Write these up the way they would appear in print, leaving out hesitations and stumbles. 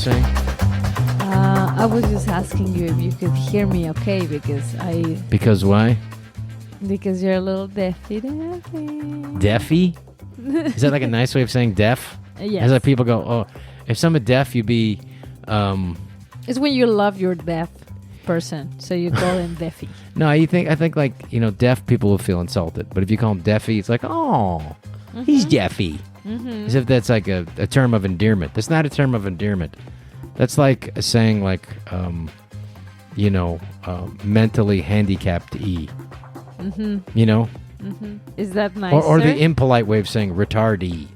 saying? I was just asking you if you could hear me okay Because why? because you're a little deafy. Deafy? Is that like a nice way of saying deaf? Yes. It's like people go, oh, if someone deaf, you'd be... It's when you love your deaf person, so you call him deafy. No, I think like, deaf people will feel insulted. But if you call him deafy, it's like, oh, he's deafy. As if that's like a term of endearment. That's not a term of endearment. That's like saying like, mentally handicapped E. Is that nicer? Or the impolite way of saying retardee.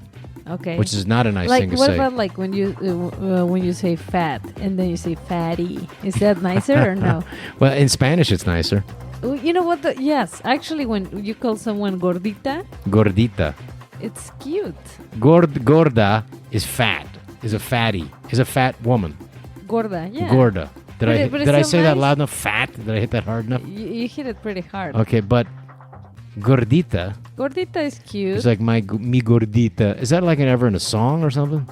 Okay. Which is not a nice thing to what say. about like when you say fat and then you say fatty? Is that nicer or no? Well, in Spanish it's nicer. You know what? Yes, actually, when you call someone gordita, Gordita. it's cute. Gorda is fat. Is a fatty. Is a fat woman. Gorda, yeah. Gorda. Did I say that nice. loud enough? Fat? Did I hit that hard enough? You hit it pretty hard. Okay, but gordita. Gordita is cute. It's like mi gordita. Is that like ever in a song or something?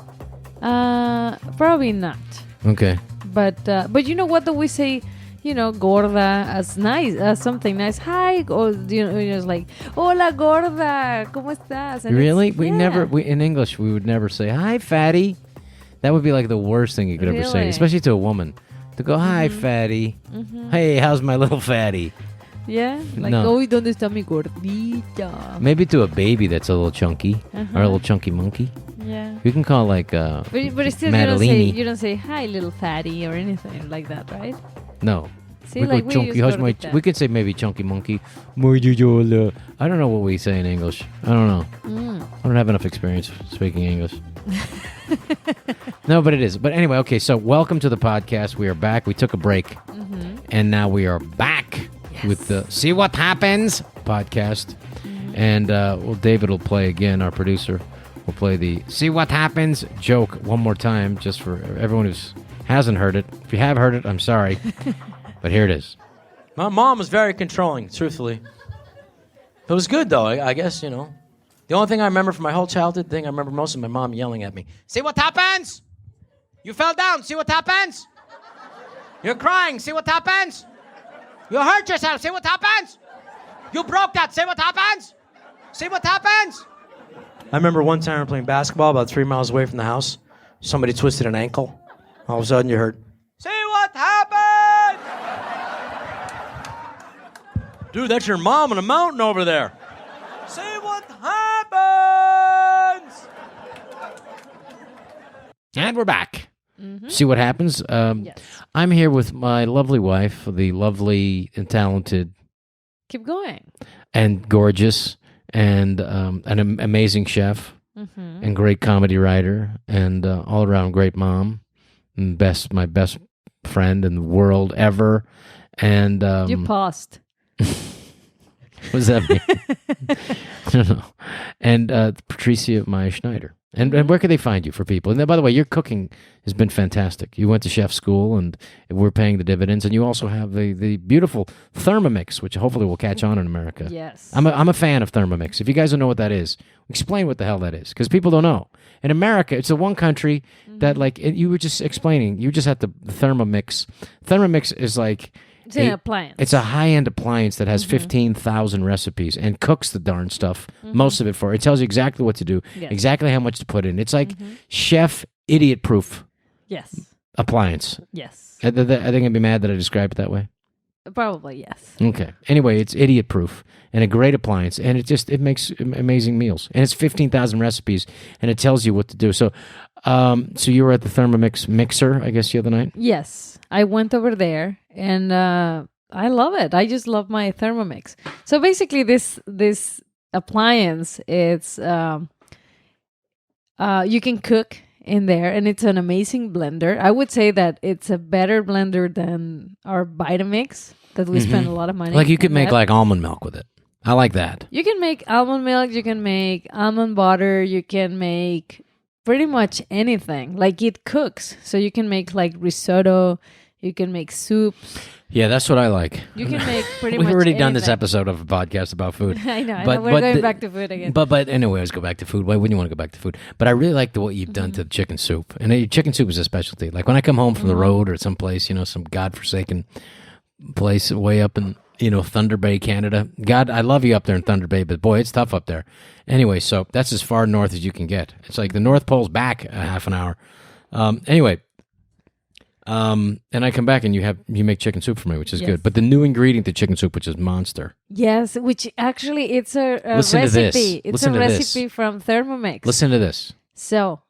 Probably not. Okay. But you know what? Do we say? Gorda as nice, as something nice. Hi, or it's like, hola gorda, ¿cómo estás? And really? yeah. In English we would never say hi fatty. That would be like the worst thing you could ever say, especially to a woman. To go, hi fatty. Hey, how's my little fatty? Yeah, like, No. ¿dónde está mi gordita? Maybe to a baby that's a little chunky or a little chunky monkey. Yeah. You can call like But still, Madalini. you don't say hi, little fatty, or anything like that, right? No. See, we like go chunky. gordita. We could say maybe chunky monkey. I don't know what we say in English. I don't know. I don't have enough experience speaking English. No, but it is. But anyway, okay, so welcome to the podcast. We are back. We took a break. And now we are back with the See What Happens podcast. And David will play again, our producer. Will play the See What Happens joke one more time, just for everyone who hasn't heard it. If you have heard it, I'm sorry. But here it is. My mom was very controlling, truthfully. It was good, though, I guess, The only thing I remember from my whole childhood, I remember most of my mom yelling at me. See what happens? You fell down. See what happens? You're crying. See what happens? You hurt yourself. See what happens? You broke that. See what happens? See what happens? I remember one time we were playing basketball about 3 miles away from the house. Somebody twisted an ankle. All of a sudden you heard, see what happened? Dude, that's your mom on a mountain over there. See what happens? And we're back. See what happens? Yes. I'm here with my lovely wife, the lovely and talented Keep going. and gorgeous and an amazing chef and great comedy writer and all-around great mom and my best friend in the world ever. And You paused. what does that mean? I don't know. And Patricia, my Schneider. And where can they find you for people? And then, by the way, your cooking has been fantastic. You went to chef school, and we're paying the dividends. And you also have the beautiful Thermomix, which hopefully will catch on in America. Yes. I'm a fan of Thermomix. If you guys don't know what that is, explain what the hell that is, because people don't know. In America, it's the one country that, you were just explaining, you just had the Thermomix. Thermomix is like... It's an appliance. It's a high-end appliance that has 15,000 recipes and cooks the darn stuff, most of it for it. It tells you exactly what to do, exactly how much to put in. It's like chef idiot-proof Yes. appliance. Yes. Are they going to be mad that I described it that way? Probably, yes. Okay. Anyway, it's idiot-proof and a great appliance, and it makes amazing meals. And it's 15,000 recipes, and it tells you what to do. So you were at the Thermomix mixer, I guess, the other night? Yes. I went over there, and I love it. I just love my Thermomix. So basically, this appliance, it's you can cook in there, and it's an amazing blender. I would say that it's a better blender than our Vitamix that we spend a lot of money. Like you could on make that. like almond milk with it. I like that. You can make almond milk. You can make almond butter. You can make pretty much anything. Like it cooks, so you can make like risotto. You can make soups. Yeah, that's what I like. You can make pretty much We've already done this anything. episode of a podcast about food. I know. We're going back to food again. But anyway, let's go back to food. Why wouldn't you want to go back to food? But I really like what you've done to the chicken soup. And chicken soup is a specialty. Like when I come home from the road or someplace, some godforsaken place way up in, Thunder Bay, Canada. God, I love you up there in Thunder Bay, but boy, it's tough up there. Anyway, so that's as far north as you can get. It's like the North Pole's back a half an hour. Anyway. And I come back and you make chicken soup for me, which is good. But the new ingredient to chicken soup, which is Monster. Yes, which actually it's a Listen recipe. To this. It's Listen a to recipe this. from Thermomix. Listen to this. So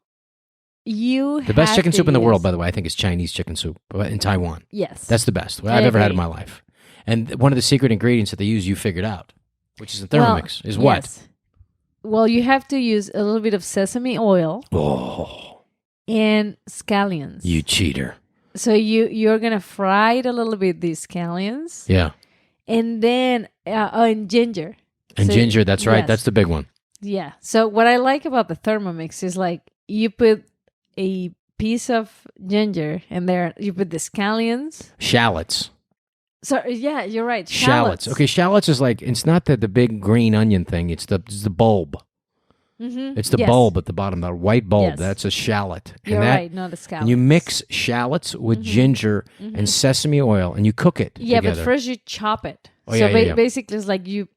the best chicken soup in the world, by the way, I think is Chinese chicken soup in Taiwan. Yes, that's the best I've ever had in my life. And one of the secret ingredients that they use, you figured out, which is the Thermomix, is what? Yes. Well, you have to use a little bit of sesame oil and scallions. You cheater. So you're gonna fry it a little bit, these scallions. Yeah. And then and ginger. And ginger, that's right. Yes. That's the big one. Yeah. So what I like about the Thermomix is like you put a piece of ginger and there you put the scallions. Shallots. So yeah, you're right. Shallots. Okay, shallots is like, it's not the big green onion thing. It's the bulb. Mm-hmm. It's the bulb at the bottom, the white bulb. Yes. That's a shallot. You're right, not a scallop. And you mix shallots with ginger and sesame oil, and you cook it together. But first you chop it. Oh, so basically, it's like you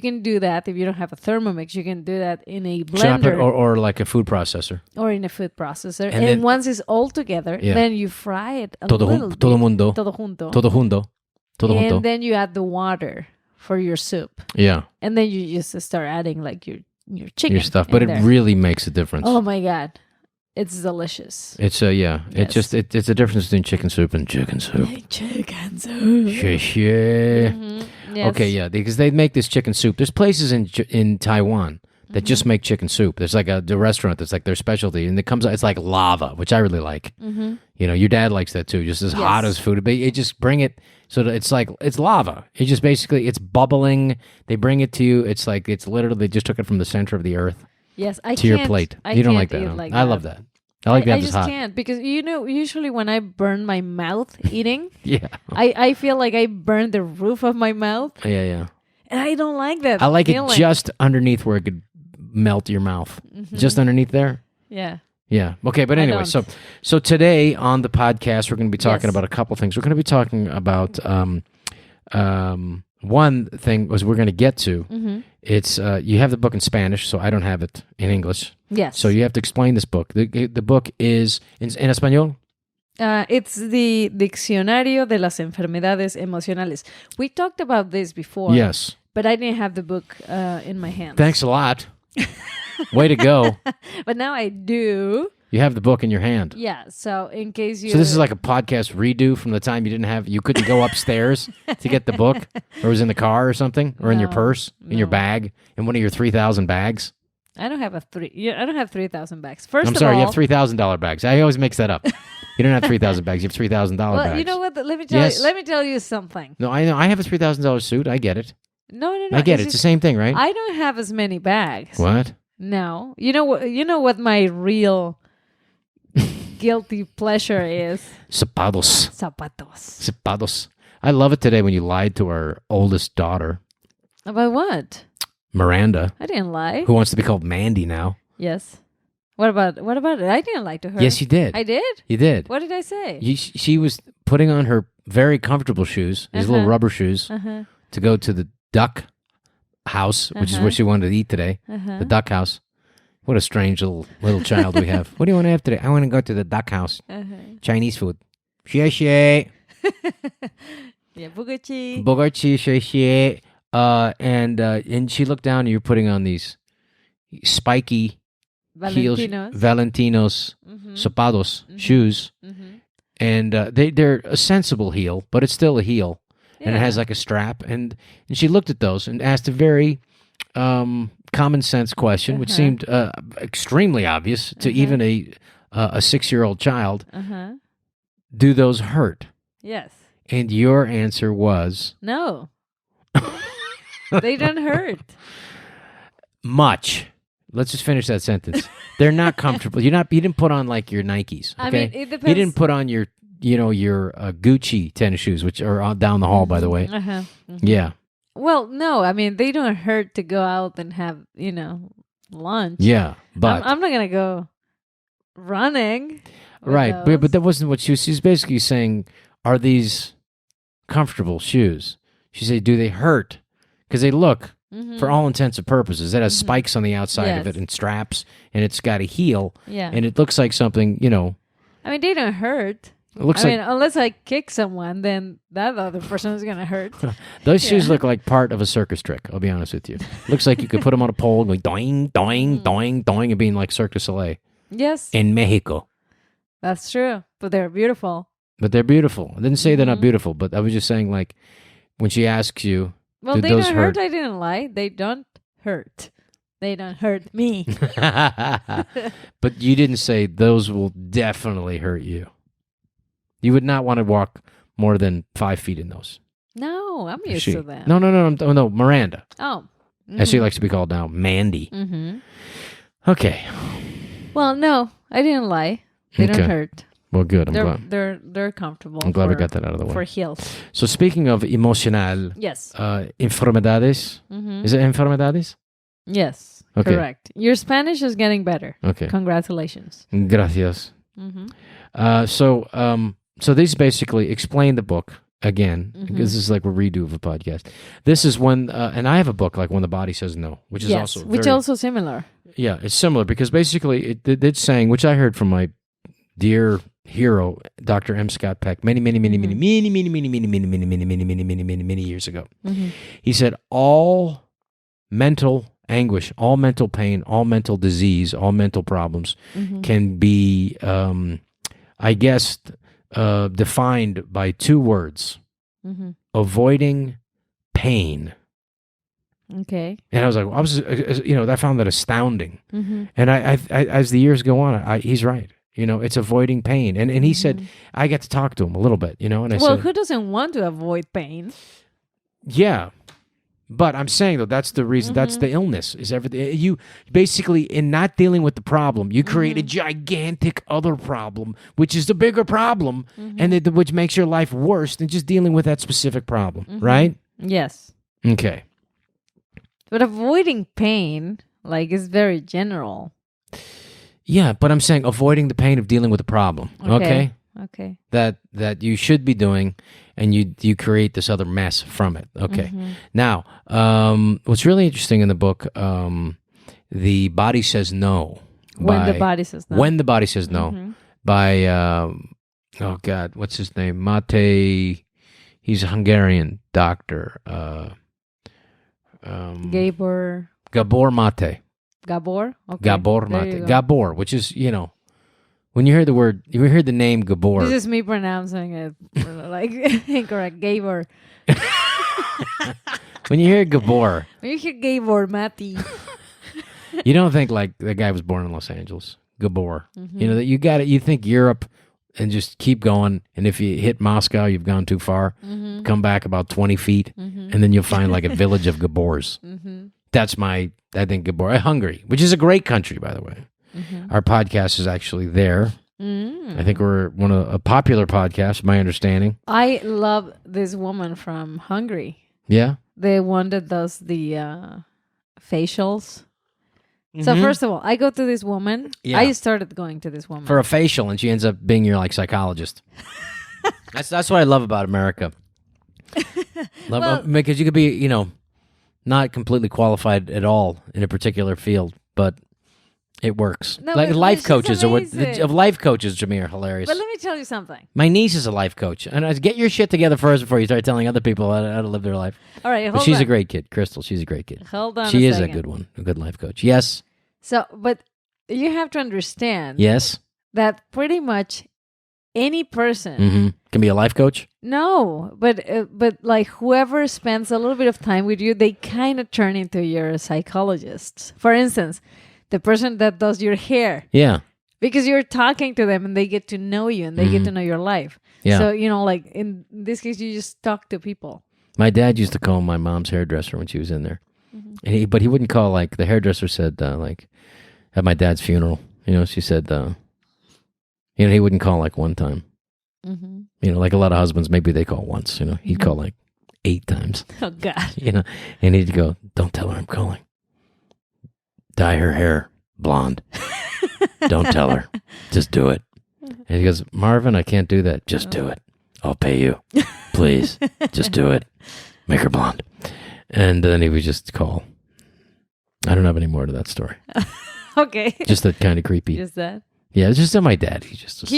can do that if you don't have a Thermomix. You can do that in a blender. Chop it or like a food processor. Or in a food processor. And then once it's all together, then you fry it a little bit. Todo junto. Todo junto. And then you add the water for your soup. Yeah. And then you just start adding like your chicken. Your stuff. But it really makes a difference. Oh my God. It's delicious. It's Yes. It's a difference between chicken soup and chicken soup. Chicken soup. Yes. Okay, yeah, because they make this chicken soup. There's places in Taiwan that just make chicken soup. There's like the restaurant that's like their specialty, and it's like lava, which I really like. Your dad likes that too, just as hot as food. But you just bring it so that it's lava. It just basically it's bubbling. They bring it to you. It's like it's literally they just took it from the center of the earth. Yes, to your plate. You don't like that? I love that. I like that. I just can't because usually when I burn my mouth eating, yeah, I feel like I burn the roof of my mouth. Yeah. And I don't like that. I like it just underneath where it could melt your mouth. Just underneath there. Yeah. Yeah. Okay. But anyway, so today on the podcast, we're going to be talking about a couple things. We're going to be talking about one thing was we're going to get to. It's you have the book in Spanish, so I don't have it in English. Yes. So you have to explain this book. The book is in español. It's the Diccionario de las Enfermedades Emocionales. We talked about this before. Yes. But I didn't have the book in my hands. Thanks a lot. Way to go. But now I do. You have the book in your hand. Yeah, so in case you... So this is like a podcast redo from the time you couldn't go upstairs to get the book? Or it was in the car or something? Or in your purse? In your bag? In one of your 3,000 bags? I don't have 3,000 bags. First I'm sorry, you have $3,000 bags. I always mix that up. You don't have 3,000 bags. You have $3,000 bags. Well, you know what? Let me tell you something. No, I know. I have a $3,000 suit. I get it. No. I get it. It's the same thing, right? I don't have as many bags. What? No. You know what my real guilty pleasure is? Zapatos. I love it today when you lied to our oldest daughter. About what? Miranda. I didn't lie. Who wants to be called Mandy now. Yes. What about it? I didn't lie to her. Yes, you did. I did? You did. What did I say? She was putting on her very comfortable shoes, these little rubber shoes, to go to the duck house, which is where she wanted to eat today. The duck house. What a strange little child we have. What do you want to have today? I want to go to the duck house. Chinese food. Xie. Yeah, Bogachi. Xie. And she looked down and you're putting on these spiky Valentinos zapatos, shoes. And they're a sensible heel, but it's still a heel. Yeah. And it has like a strap. And she looked at those and asked a very common sense question, which seemed extremely obvious to even a 6-year-old child. Do those hurt? Yes. And your answer was? No. They don't hurt. Much. Let's just finish that sentence. They're not comfortable. You didn't put on like your Nikes. Okay? I mean, it depends. You didn't put on your your Gucci tennis shoes, which are down the hall, by the way. Uh-huh. Yeah. Well, no, I mean, they don't hurt to go out and have, lunch. Yeah, but I'm not going to go running. right, but that wasn't what she's basically saying. Are these comfortable shoes? She said, do they hurt? Because they look, for all intents and purposes, it has spikes on the outside of it and straps, and it's got a heel, and it looks like something, I mean, they don't hurt. It looks unless I kick someone, then that other person is going to hurt. Those shoes look like part of a circus trick, I'll be honest with you. Looks like you could put them on a pole and go doing, doing, doing, doing, and being like Cirque du Soleil. Yes. In Mexico. That's true, but they're beautiful. But they're beautiful. I didn't say they're not beautiful, but I was just saying, like, when she asks you, well, they don't hurt. I didn't lie. They don't hurt. They don't hurt me. But you didn't say those will definitely hurt you. You would not want to walk more than 5 feet in those. No, I'm used to that. No, Miranda. Oh. As she likes to be called now, Mandy. Okay. Well, no, I didn't lie. They don't hurt. Well, good. I'm glad. They're comfortable. I'm glad we got that out of the way. For heels. So speaking of emocional, yes. Enfermedades. Is it enfermedades? Yes. Okay. Correct. Your Spanish is getting better. Okay. Congratulations. Gracias. So these basically explain the book again, because this is like a redo of a podcast. This is when, and I have a book like When the Body Says No, which is also similar. Yeah, it's similar because basically it's saying, which I heard from my dear hero, Dr. M. Scott Peck, many years ago. He said all mental anguish, all mental pain, all mental disease, all mental problems can be, I guess, defined by 2 words: avoiding pain. Okay. And I was like, I found that astounding. And I as the years go on, he's right. It's avoiding pain. And he said, I got to talk to him a little bit, and I said, who doesn't want to avoid pain? Yeah. But I'm saying, though, that's the reason, that's the illness, is everything. You basically, in not dealing with the problem, you create a gigantic other problem, which is the bigger problem, and which makes your life worse than just dealing with that specific problem, right? Yes. Okay. But avoiding pain, is very general. Yeah, but I'm saying avoiding the pain of dealing with the problem, okay? Okay. That you should be doing, and you create this other mess from it. Okay. Now, what's really interesting in the book, The Body Says No. When the Body Says No. When the Body Says No. By, oh God, what's his name? Mate, he's a Hungarian doctor. Gabor Mate. Gabor? Okay. Gabor Mate. Gabor, which is, when you hear the name Gabor. This is me pronouncing it incorrect. Gabor. When you hear Gabor. When you hear Gabor Mate. You don't think like the guy was born in Los Angeles. Gabor. That you got it. You think Europe and just keep going. And if you hit Moscow, you've gone too far. Come back about 20 feet. And then you'll find like a village of Gabors. That's I think Gabor. Hungary, which is a great country, by the way. Our podcast is actually there. I think we're a popular podcast, my understanding. I love this woman from Hungary. Yeah? The one that does the facials. So first of all, I go to this woman. Yeah. I started going to this woman. For a facial, and she ends up being your psychologist. That's what I love about America. Because you could be, not completely qualified at all in a particular field, but it works. No, life coaches life coaches, Jameer, hilarious. But let me tell you something. My niece is a life coach, and get your shit together first before you start telling other people how to live their life. All right, but she's a great kid, Crystal. She's a great kid. Hold on, she is a good one, a good life coach. Yes. So, but you have to understand. Yes. That pretty much any person can be a life coach. No, but whoever spends a little bit of time with you, they kind of turn into your psychologists. For instance, the person that does your hair. Yeah. Because you're talking to them and they get to know you and they get to know your life. Yeah. So, in this case, you just talk to people. My dad used to call my mom's hairdresser when she was in there. But he wouldn't call, the hairdresser said, at my dad's funeral, she said, he wouldn't call one time. Mm-hmm. You know, like a lot of husbands, maybe they call once. You know, he'd call like 8 times. Oh, God. You know, and he'd go, "Don't tell her I'm calling. Dye her hair blonde. Don't tell her. Just do it." And he goes, "Marvin, I can't do that. Just do it. I'll pay you. Please. Just do it. Make her blonde." And then he would just call. I don't have any more to that story. Okay. Just that kind of creepy. Just that. Yeah, it's just my dad. He just Was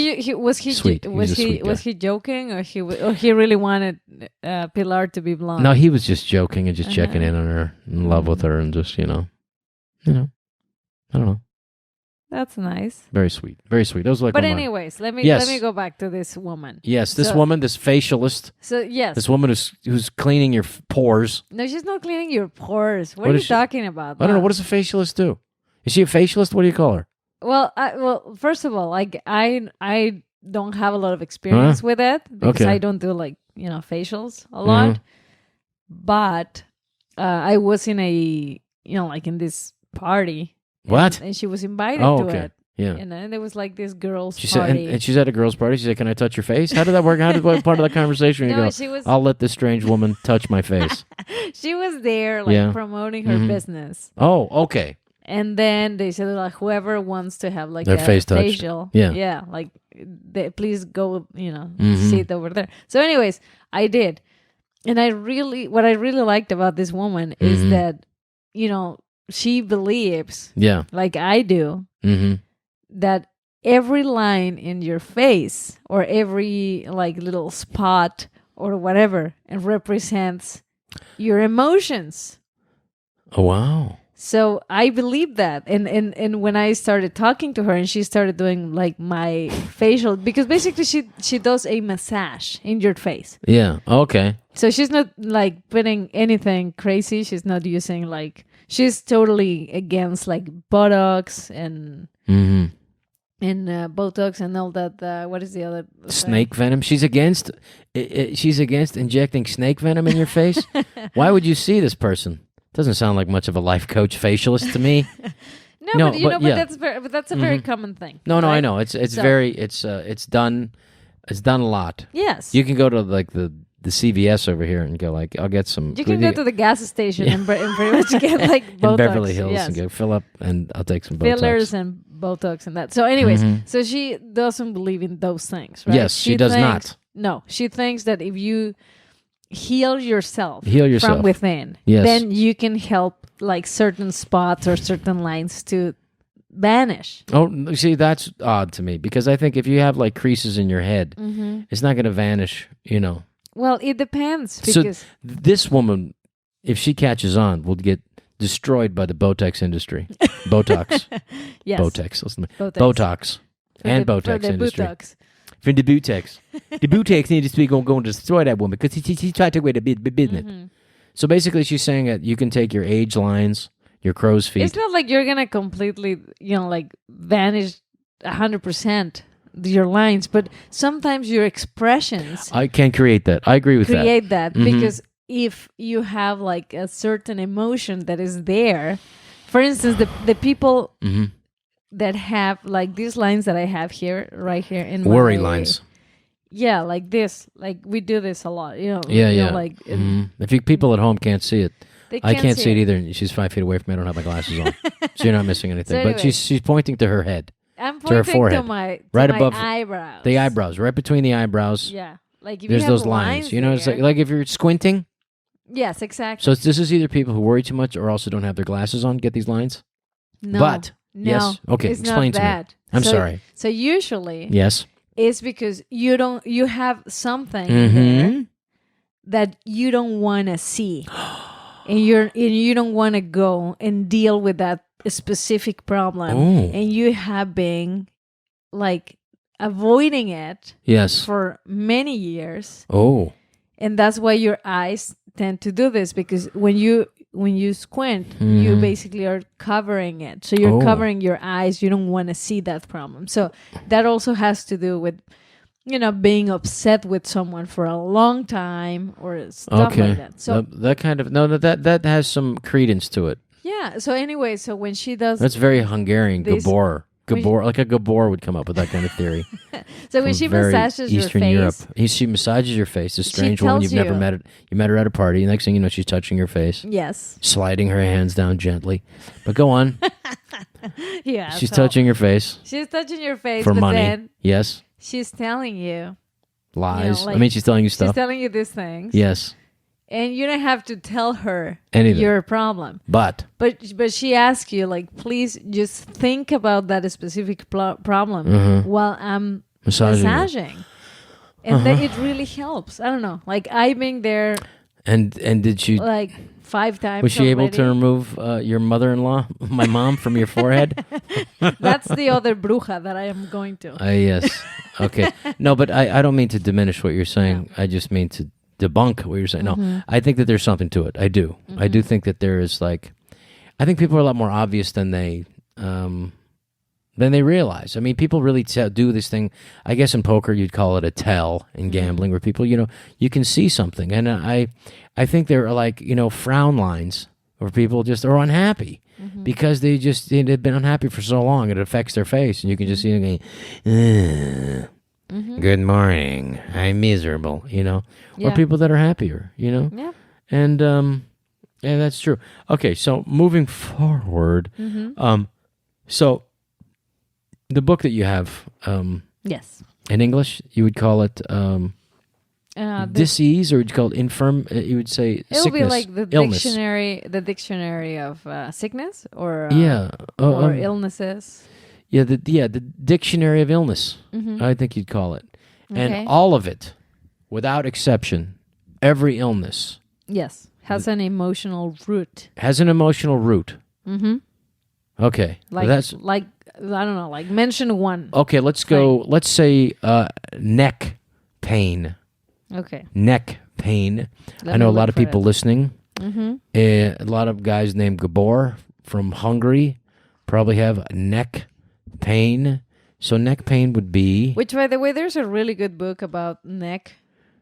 he sweet. Was He's a sweet was guy. he joking, or he really wanted Pilar to be blonde? No, he was just joking and just checking in on her, in love with her, and just, you know, I don't know. That's nice. Very sweet. Very sweet. Those like But one of my- anyways, let me go back to this woman. Yes, this So- woman, this facialist, So yes, this woman who's cleaning your pores. no, she's not cleaning your pores. What What are you is she- talking about? I don't know. What does a facialist do? Is she a facialist? What do you call her? Well, first of all, like I don't have a lot of experience with it because Okay. I don't do like facials a lot. But I was in a like in this party. What? And she was invited Oh, to okay. it. Yeah. And then there was like this girls' She said, party. and she's at a girl's party. She said, "Can I touch your face?" How did that work? How did what part of the conversation? You No, go, she was- "I'll let this strange woman touch my face." She was there like Yeah. promoting her business. Oh, okay. And then they said like whoever wants to have like Their a face touched. facial, Yeah. like please go, sit over there. So, anyways, I did, and what I really liked about this woman is that she believes, Yeah. like I do, that every line in your face or every like little spot or whatever it represents your emotions. Oh, wow. So I believe that, and when I started talking to her, and she started doing like my facial, because basically she does a massage in your face. Yeah. Okay. So she's not like putting anything crazy. She's not using like, she's totally against like Botox and Botox and all that. What is the other thing? Snake venom. She's against. She's against injecting snake venom in your face. Why would you see this person? Doesn't sound like much of a life coach facialist to me. No, No, but but yeah. that's a very common thing. No, I right? know. It's So- very it's done a lot. Yes. You can go to like the CVS over here and go like, "I'll get some." You can go to the gas station and pretty much get like Botox. in Beverly Hills yes. and go fill up, and I'll take some Botox. Fillers and Botox and that. So anyways, so she doesn't believe in those things, right? Yes, she does not. No, she thinks that if you heal yourself Yourself. from within, Yes. then you can help like certain spots or certain lines to vanish. Oh, see, that's odd to me because I think if you have like creases in your head, it's not going to vanish. Well, it depends So because this woman, if she catches on, will get destroyed by the Botox industry. Botox. yes, Botox. Listen to me. Botox. Botox. For And the- Botox for the industry. Botox. From the Botox. The Botox industry going to destroy that woman because she tried to take away the business. So basically she's saying that you can take your age lines, your crow's feet. It's not like you're gonna completely, like vanish 100% your lines, but sometimes your expressions I can create that. I agree with that. create that because if you have like a certain emotion that is there, for instance, the people that have like these lines that I have here, right here in Worry my, lines. Yeah, like this, like we do this a lot, Yeah, you know, yeah. like If you people at home can't see it, they I can't see it either. And she's 5 feet away from me. I don't have my glasses on, so you're not missing anything. So but anyway. she's pointing to her head, I'm to her pointing forehead. to Right my above eyebrows. the eyebrows, right between the eyebrows. Yeah, like if There's you have those lines. You know, it's there- like if you're squinting. yes, exactly. So this is either people who worry too much or also don't have their glasses on get these lines. No, But no, yes, okay, it's explain not to me. that. I'm So- sorry. So usually, Yes. it's because you have something Mm-hmm. there that you don't want to see, and you don't want to go and deal with that specific problem, Oh. and you have been like avoiding it Yes. for many years. Oh. And that's why your eyes tend to do this, because when you squint, you basically are covering it. So you're Oh. covering your eyes. You don't want to see that problem. So that also has to do with, being upset with someone for a long time or stuff Okay. like that. So that kind of that has some credence to it. yeah. So anyway, so when she does That's very Hungarian This- Gabor Gabor, like a Gabor would come up with that kind of theory. So when from she very massages Eastern your Europe. face, She massages your face. A She strange woman tells you've never you. met. You met her at a party. Next thing you know, she's touching your face, yes, sliding her hands down gently. But go on. yeah, She's so touching your face She's touching your face for but money. Then Yes. she's telling you, Lies. like, I mean, she's telling you she's stuff. telling you these things. Yes. And you don't have to tell her Anything. your problem. But But she asks you, like, please just think about that specific problem while I'm massaging. And then it really helps. I don't know. Like, I've been there and did she? like 5 times. Was she able to already. remove your mother-in-law, my mom, from your forehead? That's the other bruja that I am going to. Yes. Okay. No, but I don't mean to diminish what you're saying. I just mean to debunk what you're saying. No, I think that there's something to it. I do. I do think that there is, like, I think people are a lot more obvious than they realize. I mean, people really do this thing. I guess in poker you'd call it a tell. In gambling, where people, you can see something, and I think there are, like, frown lines where people just are unhappy because they've been unhappy for so long. It affects their face, and you can just see them going, good morning, I'm miserable, or people that are happier, Yeah. and yeah, that's true. Okay, so moving forward, so the book that you have, Yes. in English, you would call it disease, or would you call it infirm? You would say It will sickness, be like the illness. dictionary of sickness or or illnesses. Yeah, the dictionary of illness. I think you'd call it, Okay. and all of it, without exception, every illness Yes, has an emotional root. has an emotional root. Okay, Like that's like I don't know. Like mention one. okay. Let's go. Let's say neck pain. Okay. Neck pain. Let I know me a lot look of for people it. listening. A lot of guys named Gabor from Hungary probably have neck pain. So neck pain would be Which, by the way, there's a really good book about neck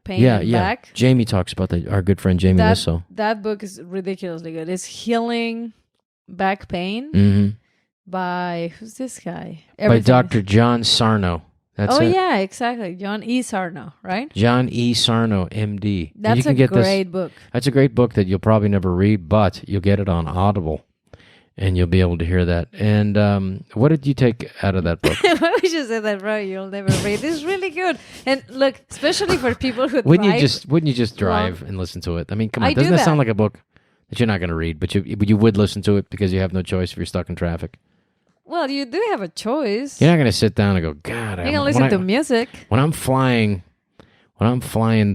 pain yeah, and yeah. back. Jamie talks about that. Our good friend Jamie Lisso. That book is ridiculously good. It's Healing Back Pain by, who's this guy? By Everything Dr. is- John Sarno. That's it. yeah, exactly. John E. Sarno, right? John E. Sarno, MD. And That's you can a get great book. That's a great book that you'll probably never read, but you'll get it on Audible, and you'll be able to hear that. And what did you take out of that book? Why would you say that, bro? You'll never read. It's really good. And look, especially for people who Wouldn't drive. you just drive and listen to it? I mean, come on, I doesn't do that sound that. like a book that you're not going to read, but you would listen to it because you have no choice if you're stuck in traffic? Well, you do have a choice. You're not going to sit down and go, God, You can listen to music. When I'm flying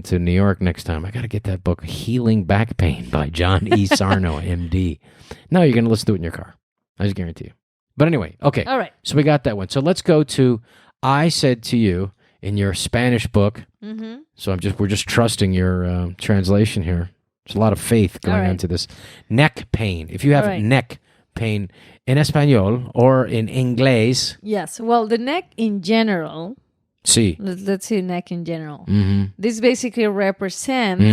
to New York next time, I got to get that book, Healing Back Pain by John E. Sarno, MD. No, you're going to listen to it in your car. I just guarantee you. But anyway, okay. All right. So we got that one. So let's go to I Said to You in your Spanish book. So we're just trusting your translation here. There's a lot of faith going All right. into this. Neck pain. If you have All right. neck pain in Espanol or in Inglés, Yes. Well, the neck in general. sí. Let's see neck in general. Mm-hmm. This basically represents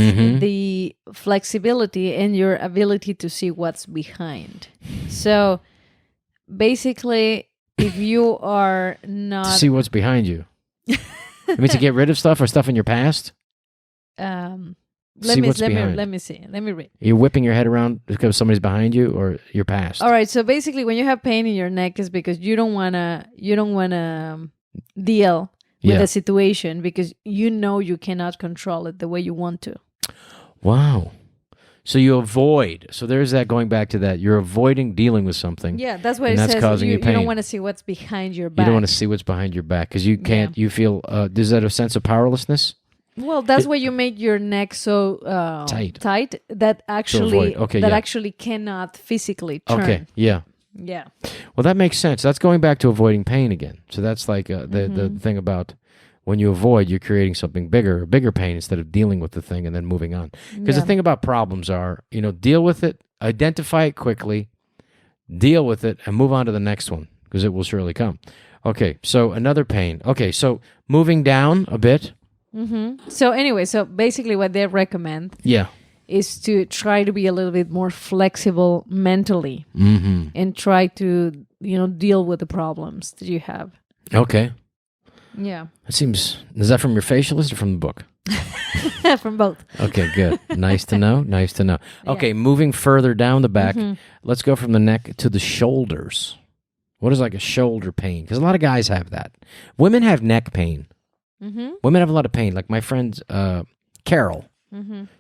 the flexibility and your ability to see what's behind. So basically, if you are not To see what's behind you. I mean, to get rid of stuff or stuff in your past? let See me what's behind. let me read. You're whipping your head around because somebody's behind you or your past? All right, so basically when you have pain in your neck is because you don't want to deal with Yeah. the situation because you know you cannot control it the way you want to. Wow. So you avoid. So there's that going back to that. You're avoiding dealing with something. Yeah, that's what And it that's says. causing you You don't pain. want to see what's behind your You back. don't want to see what's behind your back because you can't, you feel, is that a sense of powerlessness? Well, that's why you make your neck so tight that actually avoid. Okay, yeah. actually cannot physically turn. Okay, yeah. Yeah. Well, that makes sense. That's going back to avoiding pain again. So that's like the thing about when you avoid, you're creating something bigger, a bigger pain instead of dealing with the thing and then moving on. Because the thing about problems are, deal with it, identify it quickly, deal with it, and move on to the next one because it will surely come. Okay, so another pain. Okay, so moving down a bit. So anyway, so basically what they recommend Yeah. is to try to be a little bit more flexible mentally and try to, deal with the problems that you have. Okay. Yeah. Is that from your facialist or from the book? From both. Okay, good. Nice to know. Nice to know. Okay, moving further down the back, let's go from the neck to the shoulders. What is like a shoulder pain? Because a lot of guys have that. Women have neck pain. Women have a lot of pain. Like my friend Carol,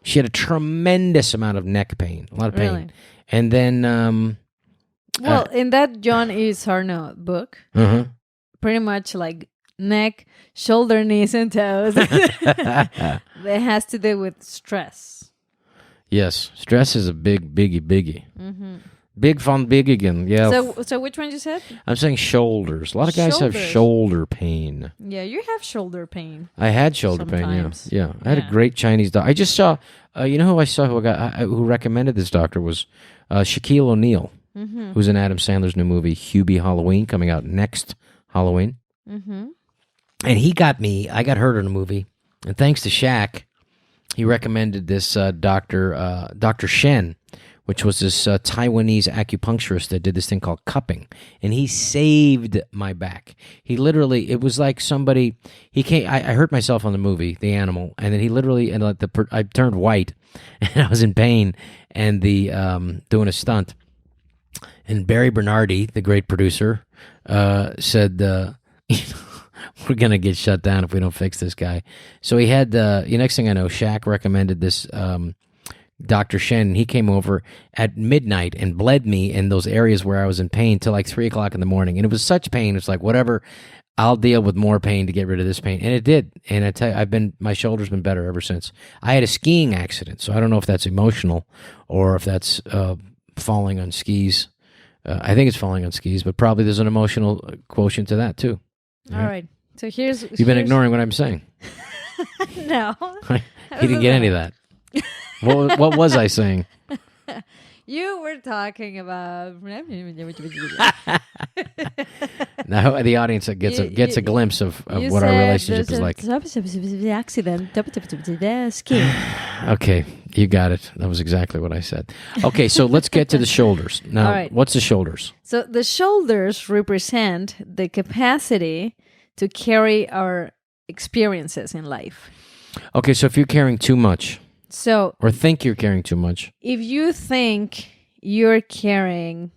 she had a tremendous amount of neck pain, a lot of pain. Really? And then... in that John E. Sarno book, pretty much like neck, shoulder, knees, and toes. That has to do with stress. Yes, stress is a biggie. Big fun, big again. Yeah. So which one you said? I'm saying shoulders. A lot of guys have shoulder pain. Yeah, you have shoulder pain. I had shoulder sometimes. pain. Yeah. I had a great Chinese doctor. I just saw. You know who I saw who recommended this doctor was Shaquille O'Neal, who's in Adam Sandler's new movie Hubie Halloween, coming out next Halloween. And he got me. I got hurt in a movie, and thanks to Shaq, he recommended this Dr. Shen, which was this Taiwanese acupuncturist that did this thing called cupping, and he saved my back. He literally, it was like somebody. He came. I hurt myself on the movie, The Animal, and then he literally, and like I turned white, and I was in pain, and the doing a stunt, and Barry Bernardi, the great producer, said. We're going to get shut down if we don't fix this guy. So he had, the next thing I know, Shaq recommended this Dr. Shen. He came over at midnight and bled me in those areas where I was in pain till like 3 o'clock in the morning. And it was such pain. It's like, whatever, I'll deal with more pain to get rid of this pain. And it did. And I tell you, my shoulder's been better ever since. I had a skiing accident, so I don't know if that's emotional or if that's falling on skis. I think it's falling on skis, but probably there's an emotional quotient to that too. All right. So you've been ignoring what I'm saying. No. He didn't get any of that. What was I saying? You were talking about. Now the audience gets a glimpse of what our relationship is like. Accident. Skiing. Okay, you got it. That was exactly what I said. Okay, so let's get to the shoulders. Now, right. What's the shoulders? So the shoulders represent the capacity to carry our experiences in life. Okay, so if you're carrying too much, or think you're carrying too much. If you think you're carrying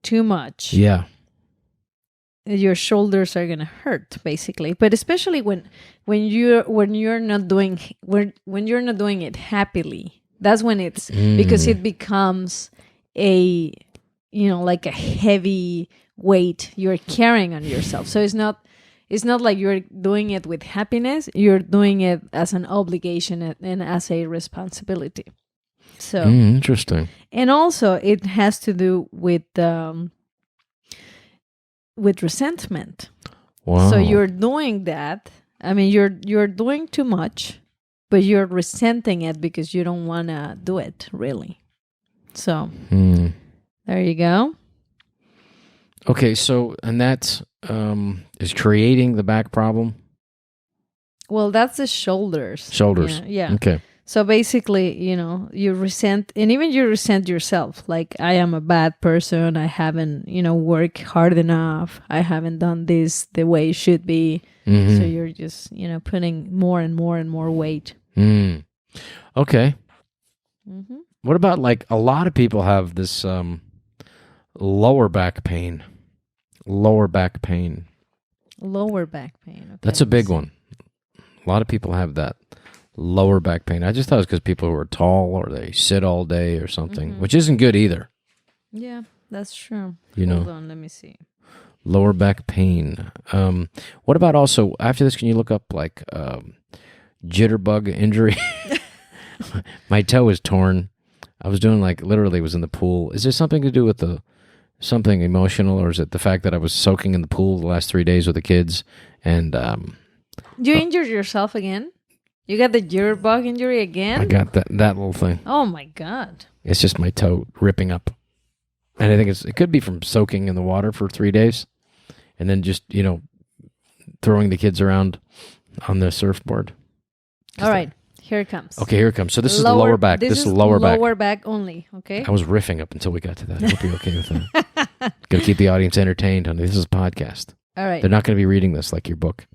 too much, your shoulders are gonna hurt, basically. But especially when you're not doing it happily, that's when it's because it becomes a like a heavy weight you're carrying on yourself. So it's not like you're doing it with happiness. You're doing it as an obligation and as a responsibility. So interesting. And also, it has to do with resentment. Wow. So you're doing that. I mean, you're doing too much, but you're resenting it because you don't want to do it, really. So there you go. Okay, so, and that is creating the back problem? Well, that's the shoulders. Shoulders. Yeah. Okay. So basically, you resent, and even you resent yourself. Like, I am a bad person. I haven't, worked hard enough. I haven't done this the way it should be. So you're just, putting more and more and more weight. Okay. What about, like, a lot of people have this lower back pain. Lower back pain. Okay, that's a big one. A lot of people have that lower back pain. I just thought it was because people who are tall or they sit all day or something, which isn't good either. Yeah, that's true. Hold on, let me see. Lower back pain. What about also, after this, can you look up like jitterbug injury? My toe is torn. I was doing literally was in the pool. Is there something to do with something emotional, or is it the fact that I was soaking in the pool the last 3 days with the kids? And you injured yourself again? You got the jitterbug injury again? I got that little thing. Oh my God! It's just my toe ripping up, and I think it could be from soaking in the water for 3 days, and then just throwing the kids around on the surfboard. All right, Here it comes. Okay, here it comes. So this is the lower back. This is lower back. Lower back only, okay? I was riffing up until we got to that. I hope you're okay with that. Got to keep the audience entertained, honey. This is a podcast. All right. They're not going to be reading this like your book.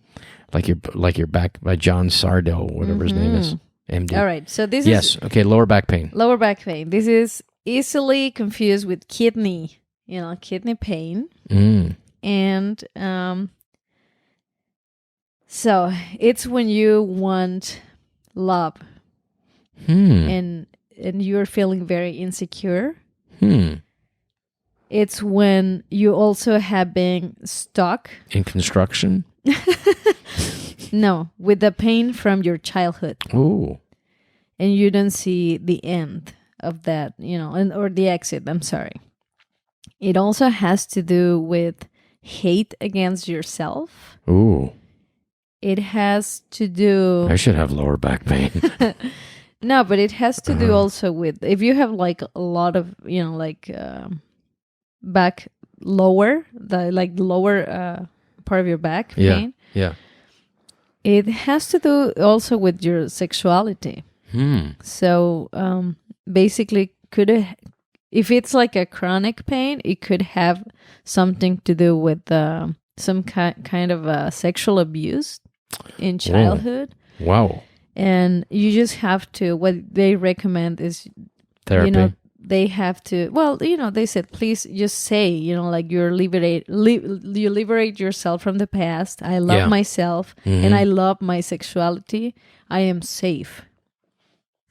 Like your back by John Sardo, whatever his name is. MD. All right. So this is... Yes. Okay, lower back pain. Lower back pain. This is easily confused with kidney pain. And so it's when you want love and you're feeling very insecure. It's when you also have been stuck in construction. No, with the pain from your childhood. Ooh. And you don't see the end of that, or the exit. I'm sorry. It also has to do with hate against yourself. Ooh. It has to do... I should have lower back pain. No, but it has to do also with... If you have like a lot of, back lower, the lower part of your back pain. Yeah. It has to do also with your sexuality. So basically, if it's like a chronic pain, it could have something to do with some kind of sexual abuse in childhood. Wow. And you just have to, what they recommend is, therapy. They have to, they said, please just say, you liberate yourself from the past. I love myself and I love my sexuality. I am safe.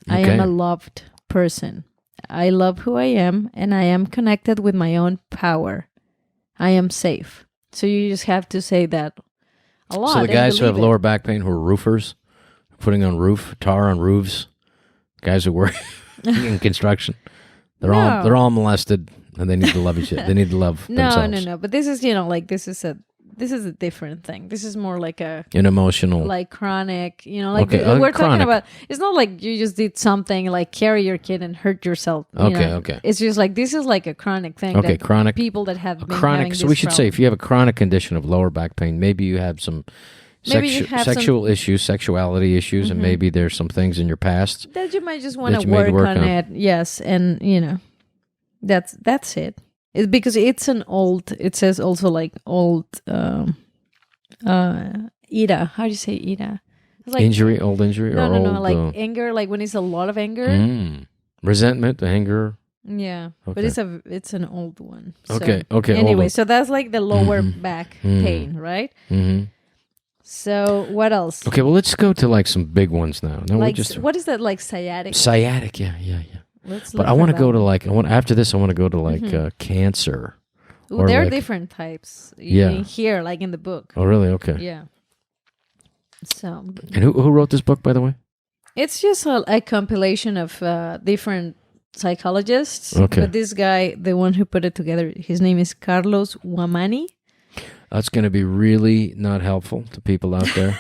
Okay. I am a loved person. I love who I am and I am connected with my own power. I am safe. So you just have to say that a lot. So the guys who have lower back pain who are roofers, putting on tar on roofs, guys who work in construction, they're all molested and they need to love each other. They need to love themselves. No. But this is, this is a different thing. This is more like an emotional, like chronic, we're talking about. It's not like you just did something like carry your kid and hurt yourself. Okay. It's just like this is like a chronic thing. Okay, chronic. People that have been chronic. Having so we should say if you have a chronic condition of lower back pain, maybe you have some sexual issues, sexuality issues, and maybe there's some things in your past that you might just want to work on it. Yes, and that's it. It's because it's an old. It says also like old. Ira. How do you say Ira? It's like injury, old injury, no, or old, like anger. Like when it's a lot of anger. Resentment, anger. Yeah, okay. But it's an old one. So. Okay. Anyway, so that's like the lower back pain, right? So what else? Okay, well let's go to like some big ones now. No, like what is that, like sciatic? Sciatic, yeah. But I want to go to like after this. I want to go to like cancer. Ooh, there are different types. In here, like in the book. Oh, really? Okay. Yeah. So. And who wrote this book, by the way? It's just a compilation of different psychologists. Okay. But this guy, the one who put it together, his name is Carlos Humaní. That's going to be really not helpful to people out there.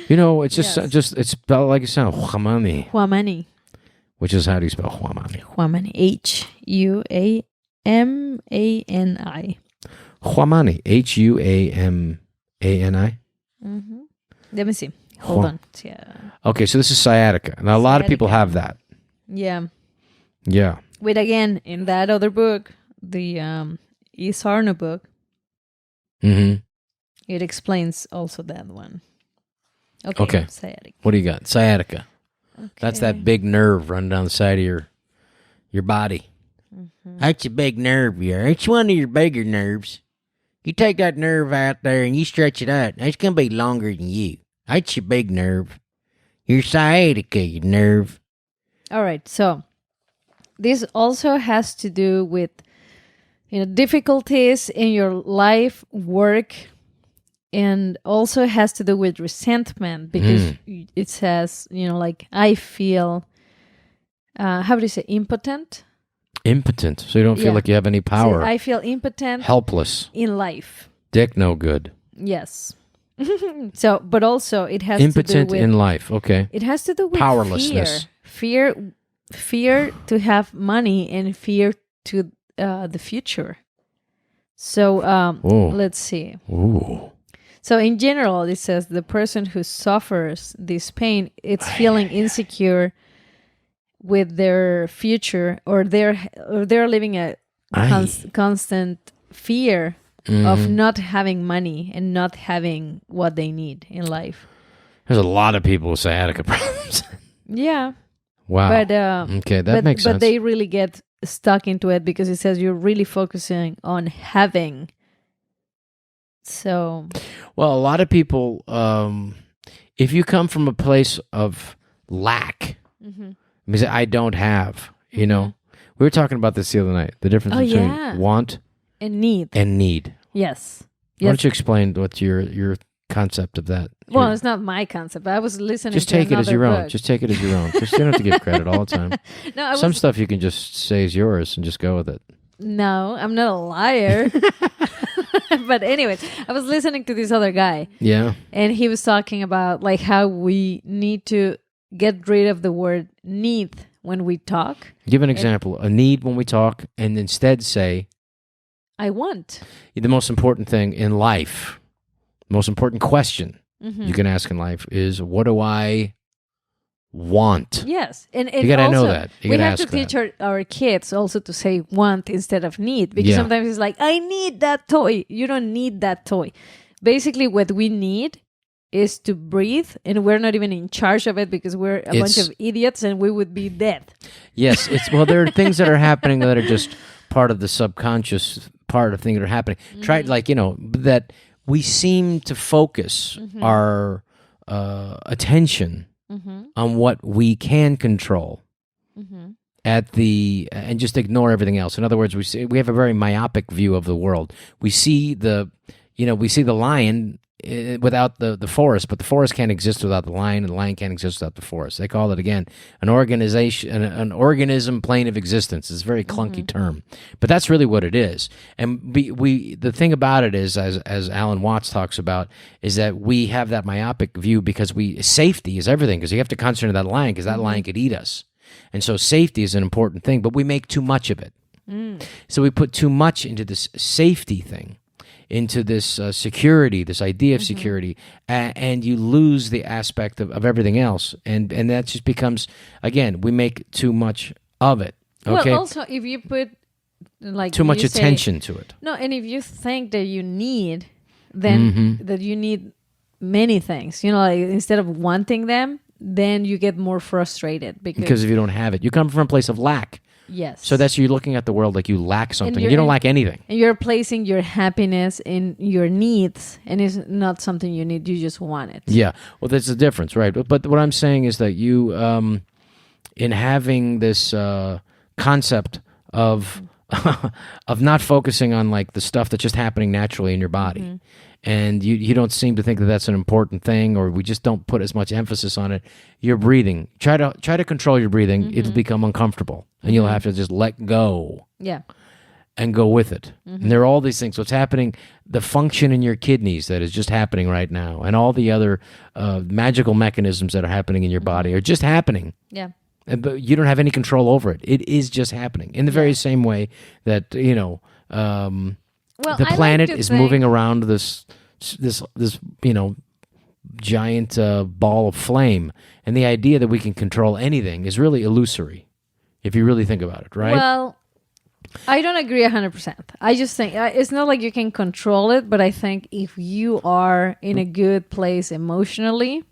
It's just it's spelled like it sounds. Humaní. Which is, how do you spell Humaní? Humaní. Huamani. Humaní. Huamani. Let me see. Hold on. Yeah. Okay, so this is sciatica. Now, a lot of people have that. Yeah. Yeah. Wait, again, in that other book, the Isarno book, it explains also that one. Okay. Sciatica. What do you got? Sciatica. Okay. That's that big nerve running down the side of your body. That's a big nerve here. It's one of your bigger nerves. You take that nerve out there and you stretch it out. It's going to be longer than you. That's your big nerve. Your sciatica, your nerve. All right. So this also has to do with difficulties in your life, work, and also has to do with resentment because it says, like I feel, how do you say, impotent? Impotent. So you don't feel like you have any power. So I feel impotent. Helpless. In life. Dick no good. Yes. So, but also it has impotent to do with... in life. Okay. It has to do with powerlessness. Fear to have money and fear to the future. So, let's see. Ooh. So in general, it says the person who suffers this pain, it's feeling insecure with their future, or they're living a constant fear of not having money and not having what they need in life. There's a lot of people with sciatica problems. Yeah. Wow. But okay, that makes sense. But they really get stuck into it because it says you're really focusing on having. So, well, a lot of people, if you come from a place of lack, because I don't have, you know, we were talking about this the other night, the difference between want and need. Yes. Why don't you explain what your concept of that? Well, it's not my concept. I was listening just to take it as your own. book. Just take it as your own. Just you don't have to give credit all the time. No, some stuff you can just say is yours and just go with it. No, I'm not a liar. But anyways, I was listening to this other guy. Yeah. And he was talking about like how we need to get rid of the word need when we talk. Give an example. A need when we talk, and instead say, I want. The most important thing in life, the most important question you can ask in life is, what do I want? Yes. And you got to know that. We have to teach our kids also to say want instead of need, because sometimes it's like, I need that toy. You don't need that toy. Basically, what we need is to breathe, and we're not even in charge of it because we're a bunch of idiots and we would be dead. Yes. Well, there are things that are happening that are just part of the subconscious part of things that are happening. Try, like, you know, that we seem to focus our attention on what we can control and just ignore everything else. In other words, we have a very myopic view of the world. We see the lion without the forest, but the forest can't exist without the lion, and the lion can't exist without the forest. They call it, again, an organism plane of existence. It's a very clunky term, but that's really what it is. And the thing about it is, as Alan Watts talks about, is that we have that myopic view because safety is everything, because you have to concentrate on that lion, because that lion could eat us. And so safety is an important thing, but we make too much of it. So we put too much into this safety thing, into this security, this idea of security, and you lose the aspect of everything else. And that just becomes, again, we make too much of it. Okay? Well, also, if you put like too much attention to it. No, and if you think that you need, then that you need many things, you know, like instead of wanting them, then you get more frustrated. Because if you don't have it. You come from a place of lack. Yes. So you're looking at the world like you lack something. You don't lack anything. And you're placing your happiness in your needs, and it's not something you need. You just want it. Yeah. Well, there's a difference, right? But what I'm saying is that you, in having this concept of of not focusing on like the stuff that's just happening naturally in your body, and you don't seem to think that that's an important thing, or we just don't put as much emphasis on it. Your breathing. Try to control your breathing. It'll become uncomfortable, and you'll have to just let go. Yeah. And go with it. And there are all these things. What's happening, the function in your kidneys that is just happening right now, and all the other magical mechanisms that are happening in your body are just happening. Yeah. But you don't have any control over it. It is just happening in the very same way that, you know, the planet is moving around this you know, giant ball of flame, and the idea that we can control anything is really illusory, if you really think about it, right? Well, I don't agree 100%. I just think it's not like you can control it, but I think if you are in a good place emotionally,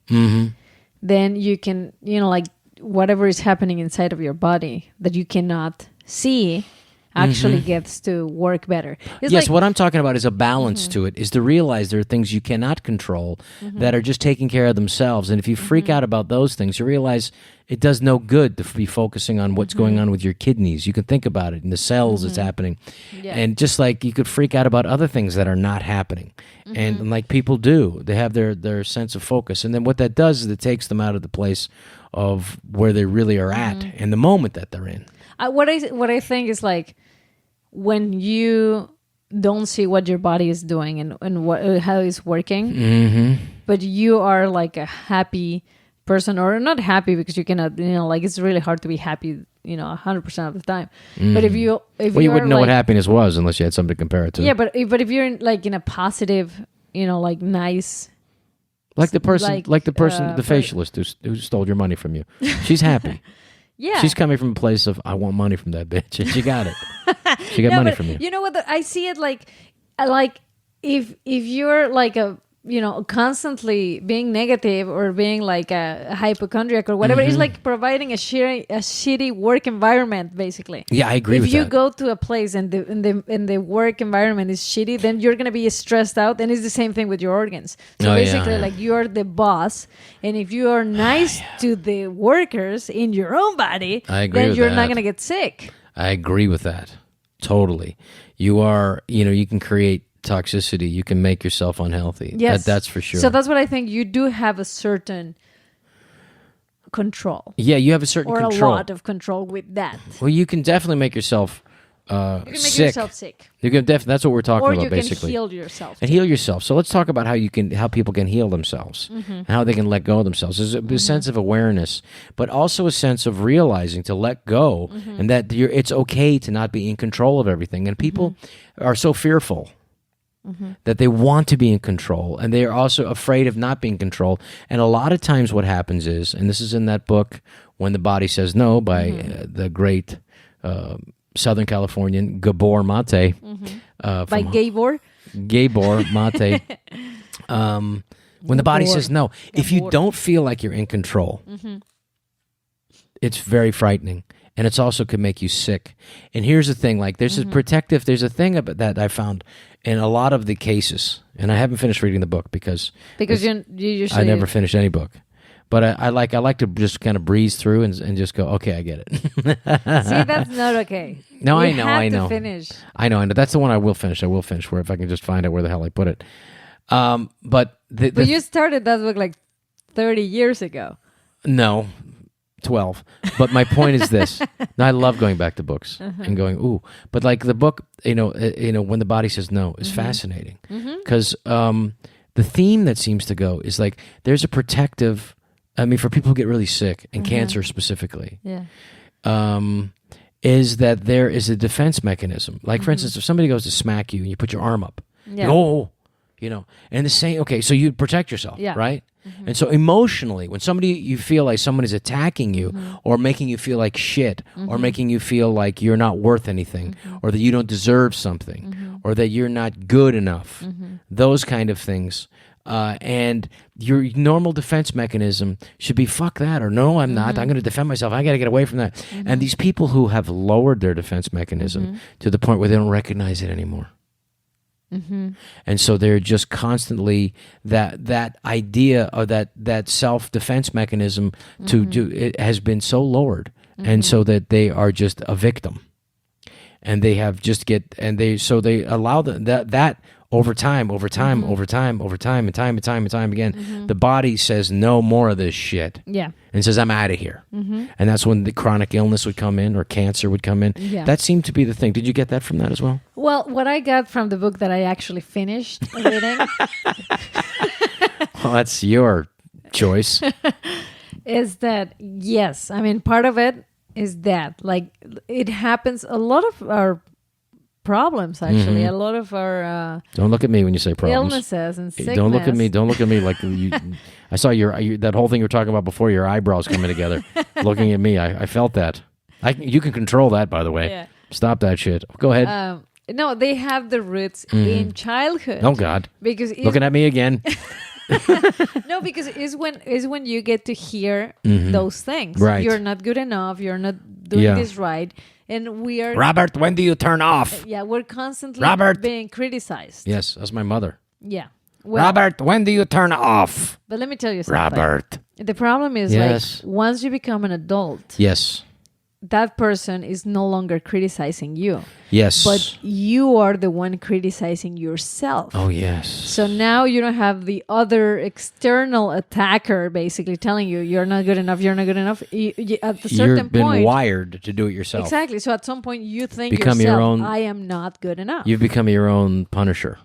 then you can, you know, like whatever is happening inside of your body that you cannot see actually gets to work better. It's yes, what I'm talking about is a balance to it, is to realize there are things you cannot control that are just taking care of themselves. And if you freak out about those things, you realize it does no good to be focusing on what's going on with your kidneys. You can think about it in the cells that's happening. Yeah. And just like you could freak out about other things that are not happening. And like people do, they have their sense of focus. And then what that does is it takes them out of the place of where they really are at in the moment that they're in. What I think is like when you don't see what your body is doing and how it's working, but you are like a happy person, or not happy because you cannot, you know, like it's really hard to be happy, you know, 100% of the time. But if you wouldn't know what happiness was unless you had something to compare it to. Yeah, but if you're in, like in a positive like nice. Like the person, the facialist who stole your money from you. She's happy. Yeah. She's coming from a place of, I want money from that bitch. And she got it. She got money from you. You know what? I see it like if you're like constantly being negative or being like a hypochondriac or whatever, it's like providing a shitty work environment, basically. Yeah, I agree with that. If you go to a place and the work environment is shitty, then you're going to be stressed out, and it's the same thing with your organs. So basically, like, you're the boss, and if you are nice to the workers in your own body, then you're not going to get sick. I agree with that. Totally. You are, you can create toxicity. You can make yourself unhealthy. Yes. That's for sure. So that's what I think. You do have a certain control. Yeah, you have a certain control. Or a lot of control with that. Well, you can definitely make yourself sick. Yourself sick. You can that's what we're talking or about, basically. Or you can heal yourself. And heal yourself. So let's talk about how people can heal themselves and how they can let go of themselves. There's a sense of awareness, but also a sense of realizing to let go and that it's okay to not be in control of everything. And people are so fearful that they want to be in control, and they are also afraid of not being controlled. And a lot of times what happens is, and this is in that book, When the Body Says No, by the great Southern Californian Gabor Mate. By Gabor Mate. When the body says no, if you don't feel like you're in control, it's very frightening. And it's also could make you sick. And here's the thing, like there's a thing about that I found in a lot of the cases, and I haven't finished reading the book because you usually... I never finished any book. But I like to just kind of breeze through and just go, okay, I get it. See, that's not okay. No, I know. I know. To finish. I know. That's the one I will finish. Where if I can just find out where the hell I put it. But you started that book like 30 years ago. No. 12. But my point is this. Now, I love going back to books and going, ooh. But like the book, When the Body Says No is fascinating. Because the theme that seems to go is like there's a protective, for people who get really sick, and cancer specifically, is that there is a defense mechanism. Like, for instance, if somebody goes to smack you and you put your arm up, and the same, okay, so you protect yourself, right? And so emotionally, when you feel like someone is attacking you or making you feel like shit or making you feel like you're not worth anything or that you don't deserve something or that you're not good enough, those kind of things. And your normal defense mechanism should be, fuck that, or no, I'm not. I'm going to defend myself. I got to get away from that. And these people who have lowered their defense mechanism to the point where they don't recognize it anymore. And so they're just constantly that idea or that self-defense mechanism to do it has been so lowered, and so that they are just a victim, and they have they allow that over time, and time again, the body says no more of this shit. Yeah. And says, I'm out of here. And that's when the chronic illness would come in or cancer would come in. Yeah. That seemed to be the thing. Did you get that from that as well? Well, what I got from the book that I actually finished reading. Well, that's your choice. Is that, yes. Part of it is that, like, it happens, a lot of our problems, actually, a lot of our don't look at me when you say problems. Illnesses and sickness. Don't look at me like you. I saw that whole thing you were talking about before, your eyebrows coming together, looking at me. I felt that. You can control that, by the way. Yeah. Stop that shit. Go ahead. No, they have the roots in childhood. Oh God! Because looking at me again. No, because is when you get to hear those things. Right. You're not good enough. You're not doing this right. And we are... Robert, when do you turn off? Yeah, we're constantly being criticized. Yes, that's my mother. Yeah. Well, Robert, when do you turn off? But let me tell you something. Robert. The problem is, like, once you become an adult... Yes. That person is no longer criticizing you. Yes. But you are the one criticizing yourself. Oh, yes. So now you don't have the other external attacker basically telling you you're not good enough, you're not good enough. At a certain point... You've been wired to do it yourself. Exactly. So at some point you think your own, I am not good enough. You've become your own punisher.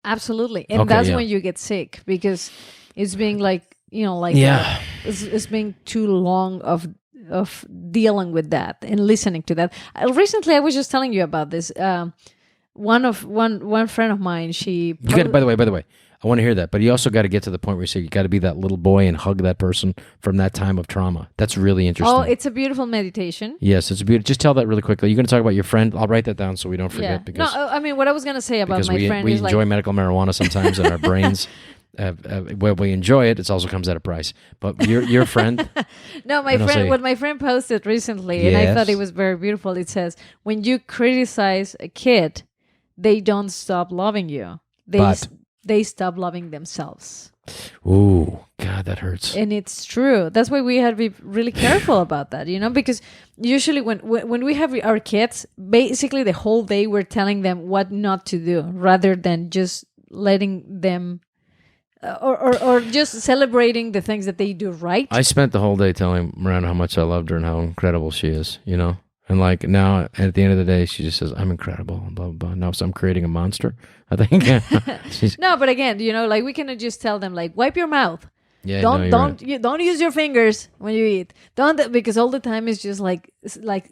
Absolutely. And that's when you get sick, because it's being like, it's being too long of dealing with that and listening to that. Recently, I was just telling you about this. One friend of mine, by the way, I want to hear that. But you also got to get to the point where you say you got to be that little boy and hug that person from that time of trauma. That's really interesting. Oh, it's a beautiful meditation. Yes, it's beautiful. Just tell that really quickly. You're going to talk about your friend. I'll write that down so we don't forget. Yeah. Because, No, I mean, what I was going to say about my friend we is enjoy medical marijuana sometimes in our brains. When we enjoy it, it also comes at a price. But your friend... No, what my friend posted recently, and I thought it was very beautiful. It says, when you criticize a kid, they don't stop loving you. They stop loving themselves. Ooh, God, that hurts. And it's true. That's why we have to be really careful about that, because usually when we have our kids, basically the whole day we're telling them what not to do rather than just letting them or just celebrating the things that they do right. I spent the whole day telling Miranda how much I loved her and how incredible she is, And like now, at the end of the day, she just says, "I'm incredible." Blah blah blah. Now, so I'm creating a monster. I think. No, but again, like we cannot just tell them like wipe your mouth. Yeah, don't use your fingers when you eat. Don't because all the time is just like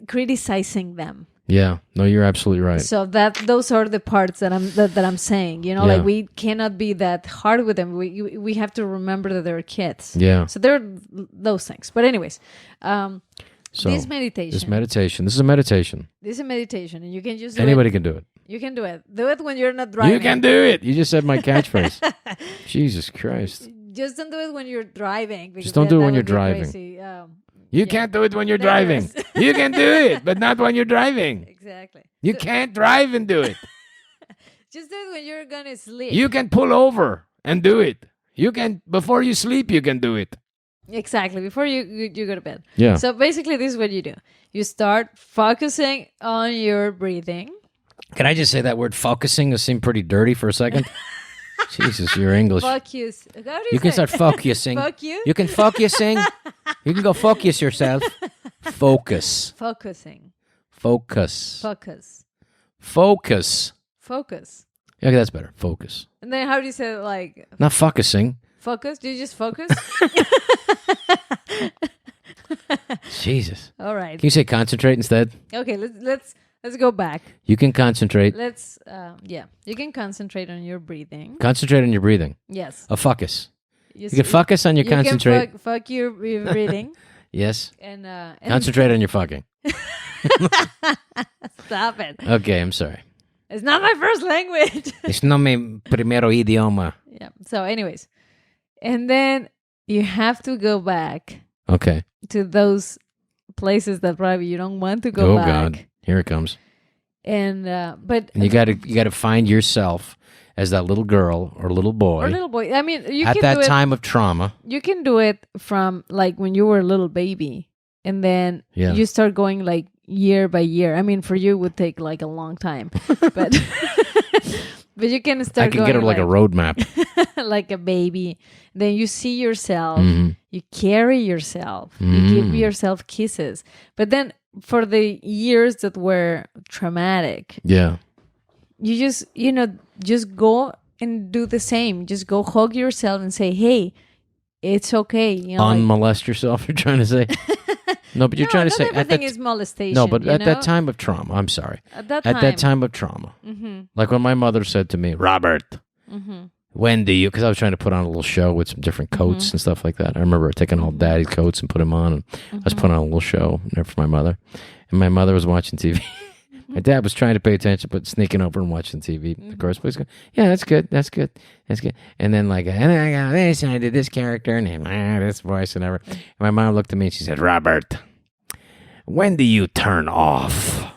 criticizing them. Yeah, no, you're absolutely right. So those are the parts that I'm saying. Like we cannot be that hard with them. We have to remember that they're kids. Yeah. So there are those things. But anyways. So this meditation. This is a meditation. This is a meditation, and you can just anybody can do it. You can do it. Do it when you're not driving. You can do it. You just said my catchphrase. Jesus Christ. Just don't do it when you're driving. Just don't do it when you're driving. You can't do it when you're driving. You can do it, but not when you're driving. Exactly. You can't drive and do it. Just do it when you're gonna sleep. You can pull over and do it. You can before you sleep. You can do it. Exactly, before you go to bed. Yeah. So basically, this is what you do. You start focusing on your breathing. Can I just say that word focusing seemed pretty dirty for a second? Jesus, your English. Focus. How do you can start focusing. Focus? You can focusing. You can go focus yourself. Focus. Focusing. Focus. Focus. Focus. Focus. Yeah, okay, that's better. Focus. And then how do you say it, like... Not focusing. Focus? Do you just focus? Jesus. All right. Can you say concentrate instead? Okay, let's go back. You can concentrate. You can concentrate on your breathing. Concentrate on your breathing. Yes. A focus. You can focus on your concentrate. You can your breathing. Yes. And concentrate on your fucking. Stop it. Okay, I'm sorry. It's not my first language. It's no mi primero idioma. Yeah. So anyways. And then you have to go back. Okay. To those places that probably you don't want to go back. Oh God. Here it comes. And you got to find yourself as that little girl or little boy. Or little boy. I mean, you at can that do it, time of trauma. You can do it from like when you were a little baby, and then you start going like year by year. I mean, for you it would take like a long time, but but you can start. I can get her like a roadmap, like a baby. Then you see yourself. Mm-hmm. You carry yourself. Mm-hmm. You give yourself kisses. But then for the years that were traumatic, you just go and do the same. Just go hug yourself and say, "Hey, it's okay." Unmolest yourself. You're trying to say. No, but you're trying to say everything is molestation. No, but at that time of trauma, I'm sorry. At that time of trauma, like when my mother said to me, "Robert, when do you?" Because I was trying to put on a little show with some different coats and stuff like that. I remember taking all Daddy's coats and put them on, and I was putting on a little show for my mother, and my mother was watching TV. My dad was trying to pay attention, but sneaking over and watching TV. Of course, but he's going, "Yeah, that's good. And then and then I got this, and I did this character, and this voice, and ever. And my mom looked at me and she said, "Robert, when do you turn off?"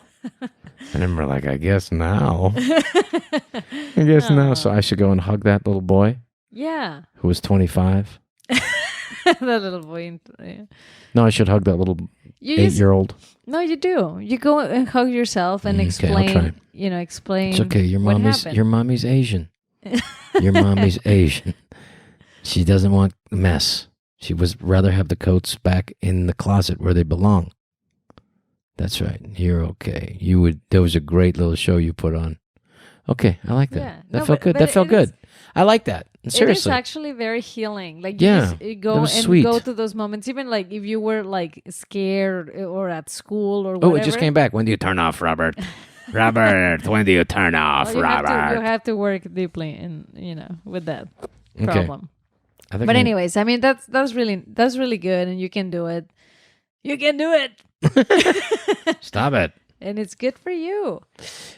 And I'm like, "I guess now. I guess now." So I should go and hug that little boy. Yeah. Who was 25. That little boy. Yeah. No, I should hug that little 8-year-old. No, you do. You go and hug yourself and explain. I'll try. Explain. It's okay. Your mommy's Asian. Your mommy's Asian. She doesn't want mess. She would rather have the coats back in the closet where they belong. That's right. You're okay. There was a great little show you put on. Okay, I like that. Yeah. That felt good. That felt good. I like that. Seriously. It is actually very healing. Like you go to those moments, even like if you were like scared or at school or whatever. Oh, it just came back. When do you turn off, Robert? Robert, when do you turn off, Well, Robert? you have to work deeply with that problem. I think But anyways, I mean that's really good, and you can do it. You can do it. Stop it. And it's good for you.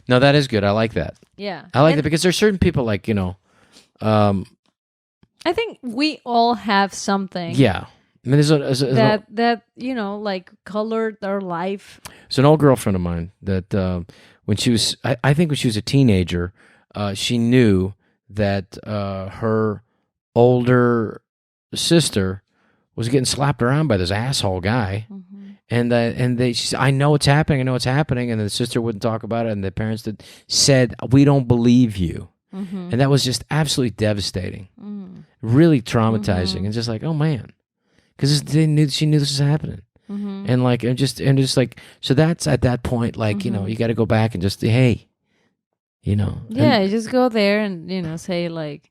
No, that is good. I like that. Yeah. I like that because there's certain people like, I think we all have something. Yeah. I mean, that like colored our life. It's an old girlfriend of mine that when she was, I think when she was a teenager, she knew that her older sister was getting slapped around by this asshole guy. Mm-hmm. She said, I know it's happening. And the sister wouldn't talk about it. And the parents said, we don't believe you. Mm-hmm. And that was just absolutely devastating, really traumatizing. And just like, oh man, because she knew this was happening. Mm-hmm. And just like, so that's at that point, like, you got to go back and just, hey, Yeah, you just go there and, say like,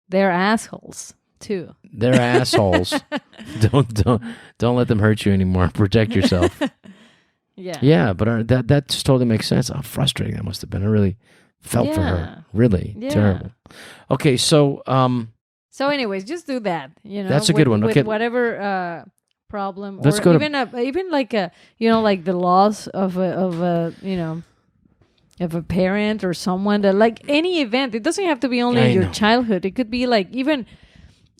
they're assholes too. They're assholes. Don't let them hurt you anymore. Protect yourself. Yeah. Yeah, but that just totally makes sense. How frustrating that must have been. I really felt for her. Really terrible. Okay, so so anyways, just do that. That's a good one. Okay, with whatever problem, let's or go even like a like the loss of a parent or someone, that like any event. It doesn't have to be only in your childhood. It could be like even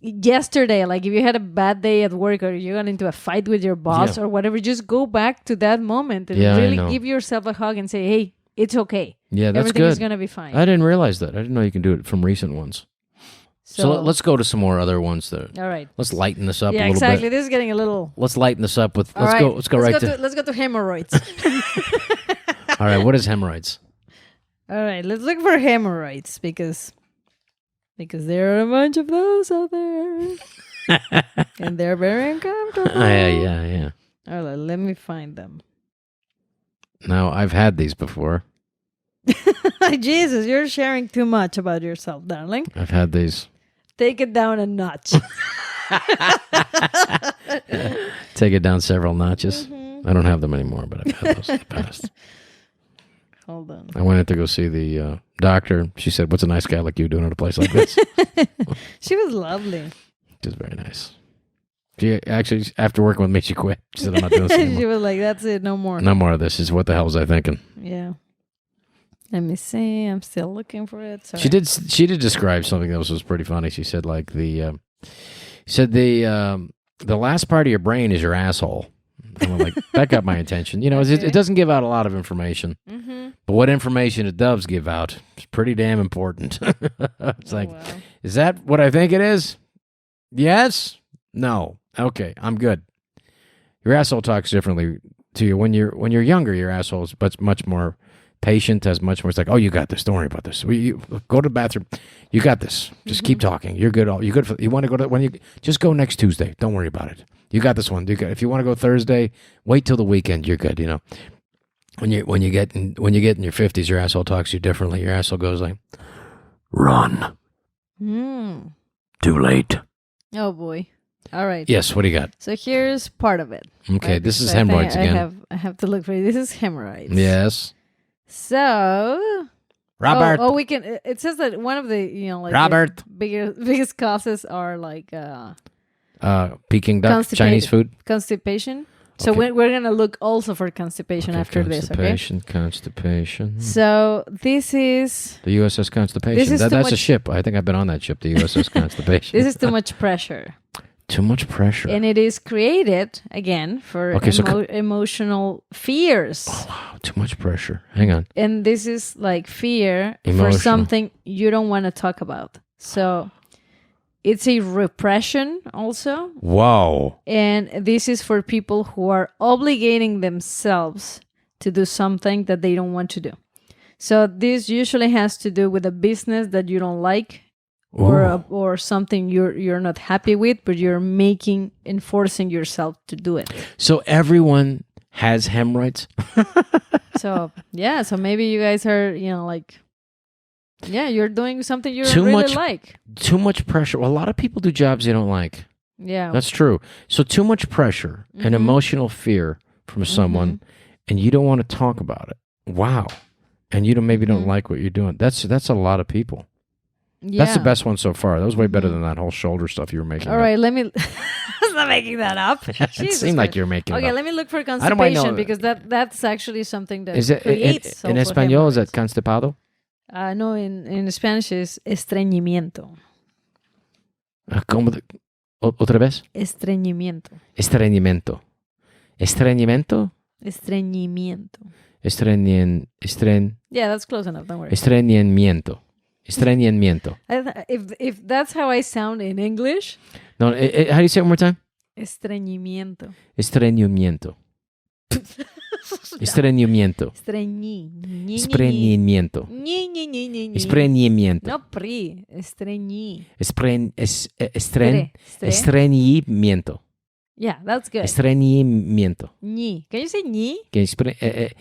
yesterday, like if you had a bad day at work or you got into a fight with your boss or whatever, just go back to that moment and really give yourself a hug and say, hey, it's okay. Yeah, that's Everything good. is going to be fine. I didn't realize that. I didn't know you can do it from recent ones. So let's go to some more other ones. All right. Let's lighten this up a little exactly. bit. This is getting a little... Let's lighten this up with... Let's go to hemorrhoids. All right, what is hemorrhoids? All right, let's look for hemorrhoids because there are a bunch of those out there. And they're very uncomfortable. Yeah. All right, let me find them. Now, I've had these before. Jesus, you're sharing too much about yourself, darling. I've had these. Take it down a notch. Take it down several notches. Mm-hmm. I don't have them anymore, but I've had those in the past. Hold on. I went in to go see the doctor. She said, what's a nice guy like you doing at a place like this? She was lovely. She was very nice. She actually, after working with me, she quit. She said, I'm not doing this anymore. She was like, that's it, no more. No more of this. Is what the hell was I thinking? Yeah. Let me see. I'm still looking for it. Sorry. She did describe something that was pretty funny. She said like the last part of your brain is your asshole. I'm like, that got my attention. It doesn't give out a lot of information, but what information it does give out is pretty damn important. It's like, wow. Is that what I think it is? Yes? No. Okay, I'm good. Your asshole talks differently to you when you're younger. Your asshole is much more patient, has much more. It's like, oh, you got this. Don't worry about this. You go to the bathroom. You got this. Just keep talking. You're good. You good? You want to go to just go next Tuesday. Don't worry about it. You got this one. If you want to go Thursday, wait till the weekend. You're good. When you get in your 50s, your asshole talks to you differently. Your asshole goes like, run. Too late. Oh boy. All right. Yes. What do you got? So here's part of it. Okay. Right? This is hemorrhoids again. I have to look for it. This is hemorrhoids. Yes. So, Robert. we can. It says that one of the Robert biggest causes are like Peking duck, Chinese food, constipation. So we're gonna look also for constipation after this. Okay. Constipation. So this is the USS Constipation. That's a ship. I think I've been on that ship. The USS Constipation. This is too much pressure. Too much pressure. And it is created, again, for emotional fears. Oh, wow. Too much pressure. Hang on. And this is like fear for something you don't want to talk about. So it's a repression also. Wow. And this is for people who are obligating themselves to do something that they don't want to do. So this usually has to do with a business that you don't like. Or something you're not happy with, but you're enforcing yourself to do it. So everyone has hemorrhoids. So maybe you guys are you're doing something you don't really like. Too much pressure. Well, a lot of people do jobs they don't like. Yeah, that's true. So too much pressure and emotional fear from someone, and you don't want to talk about it. Wow. and you maybe don't like what you're doing. That's a lot of people. Yeah. That's the best one so far. That was way better than that whole shoulder stuff you were making. All right, let me. I was not making that up. It seemed like you were making it Okay, up. let me look for know. constipation because that's actually something that creates. In español, is that constipado? No, in Spanish is estreñimiento. ¿Cómo? ¿Otra vez? Estreñimiento. Estreñimiento. Estreñimiento? Estreñimiento. Yeah, that's close enough. Don't worry. Estreñimiento. Estreñimiento. If that's how I sound in English. No, how do you say it one more time? Estreñimiento. Estreñimiento. Estreñimiento. Estreñimiento. Estreñimiento. No, pri. Estreñi. Estreñimiento. Yeah, that's good. Estreñimiento. Ñi. Can you say ñi?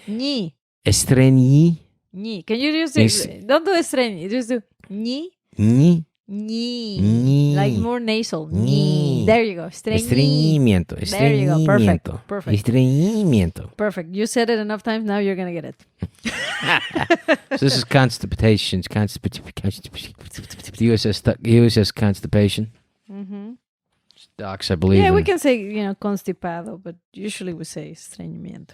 Ñi. Estreñi. Ñi. Can you just do, don't do estreñi, just do ñi. Ñi. Ñi. Like more nasal. Ñi. There you go. Estreñimiento. There you go. Perfect. Estreñimiento. Perfect. You said it enough times, now you're going to get it. So this is constipation. USS constipation. Mm-hmm. Docs, I believe. Yeah, we can say, constipado, but usually we say estreñimiento.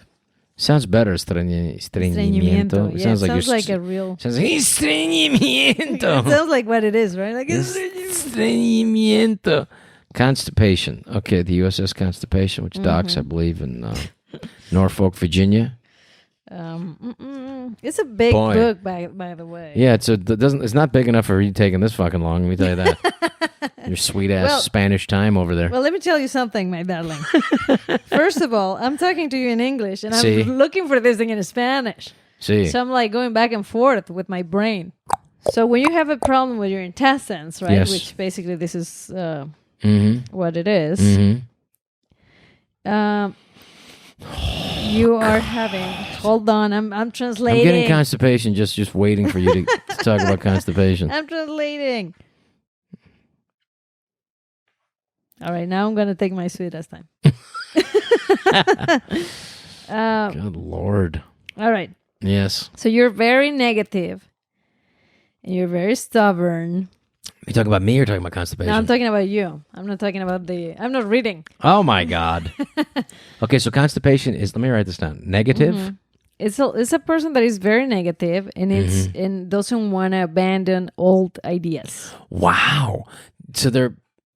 Sounds better, estreñimiento. Yeah, it sounds like a real... Sounds like estreñimiento. It sounds like what it is, right? Like estreñimiento. Constipation. Okay, the USS Constipation, which docks, I believe, in Norfolk, Virginia. It's a big book, by the way. Yeah, it's not big enough for you taking this fucking long. Let me tell you that. Your sweet ass Spanish time over there. Well, let me tell you something, my darling. First of all, I'm talking to you in English, and I'm looking for this thing in Spanish. See. So I'm like going back and forth with my brain. So when you have a problem with your intestines, right, which basically this is what it is, you are having. Hold on, I'm translating. I'm getting constipation. Just waiting for you to talk about constipation. I'm translating. All right, now I'm gonna take my sweet ass time. Good Lord. All right. Yes. So you're very negative, and you're very stubborn. You talking about me or talking about constipation? No, I'm talking about you. I'm not talking about I'm not reading. Oh my God. Okay, so constipation is. Let me write this down. Negative. Mm-hmm. It's a person that is very negative and doesn't want to abandon old ideas. Wow.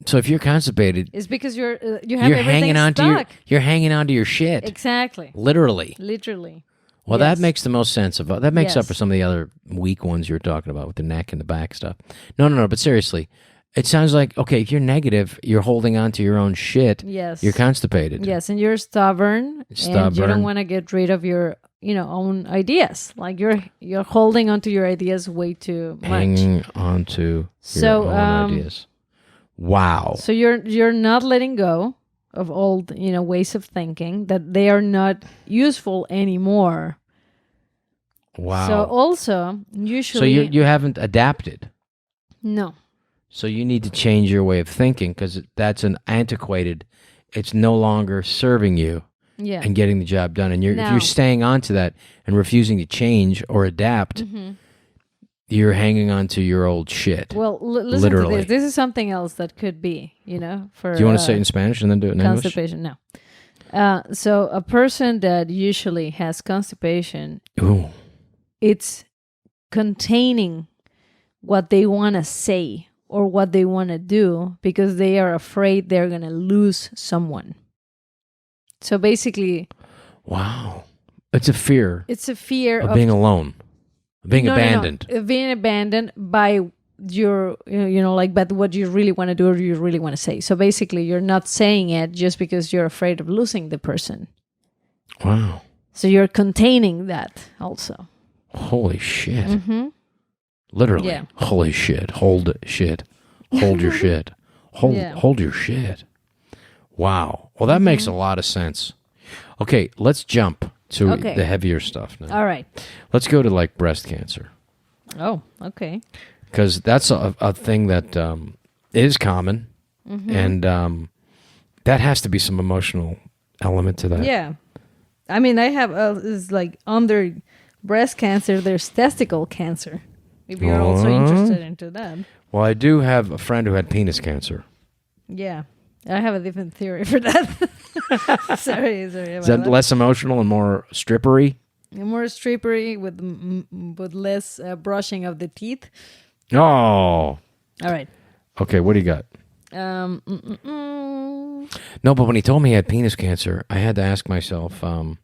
So if you're constipated, it's because you're hanging on stuck. You're hanging on to your shit. Exactly. Literally. Well, yes. That makes the most sense of that. Makes up for some of the other weak ones you were talking about with the neck and the back stuff. No. But seriously, it sounds like if you're negative, you're holding on to your own shit. Yes. You're constipated. Yes, and you're stubborn. And you don't want to get rid of your own ideas. Like you're holding onto your ideas way too much. Hanging onto your own ideas. Wow. So you're not letting go of old, ways of thinking, that they are not useful anymore. Wow. So also, usually... So you haven't adapted. No. So you need to change your way of thinking because that's an antiquated... It's no longer serving you and getting the job done. And if you're staying on to that and refusing to change or adapt... You're hanging on to your old shit. Well, listen literally. to this. This is something else that could be, for... Do you want to say it in Spanish and then do it in English? Constipation, no. So a person that usually has constipation, it's containing what they want to say or what they want to do because they are afraid they're going to lose someone. So basically... Wow. It's a fear. It's a fear of being alone. Being abandoned. No. Being abandoned by your, by what you really want to do or you really want to say. So basically, you're not saying it just because you're afraid of losing the person. Wow. So you're containing that also. Holy shit. Mm-hmm. Literally. Yeah. Holy shit. Hold shit. Hold your shit. Hold your shit. Wow. Well, that makes a lot of sense. Okay, let's jump to the heavier stuff now. All right. Let's go to breast cancer. Oh, okay. Because that's a thing that is common, and that has to be some emotional element to that. Yeah. I mean, I have under breast cancer, there's testicle cancer. If you're also interested into that. Well, I do have a friend who had penis cancer. Yeah. I have a different theory for that. sorry about Is that less emotional and more strippery? More strippery with less brushing of the teeth. Oh. All right. Okay, what do you got? No, but when he told me he had penis cancer, I had to ask myself, I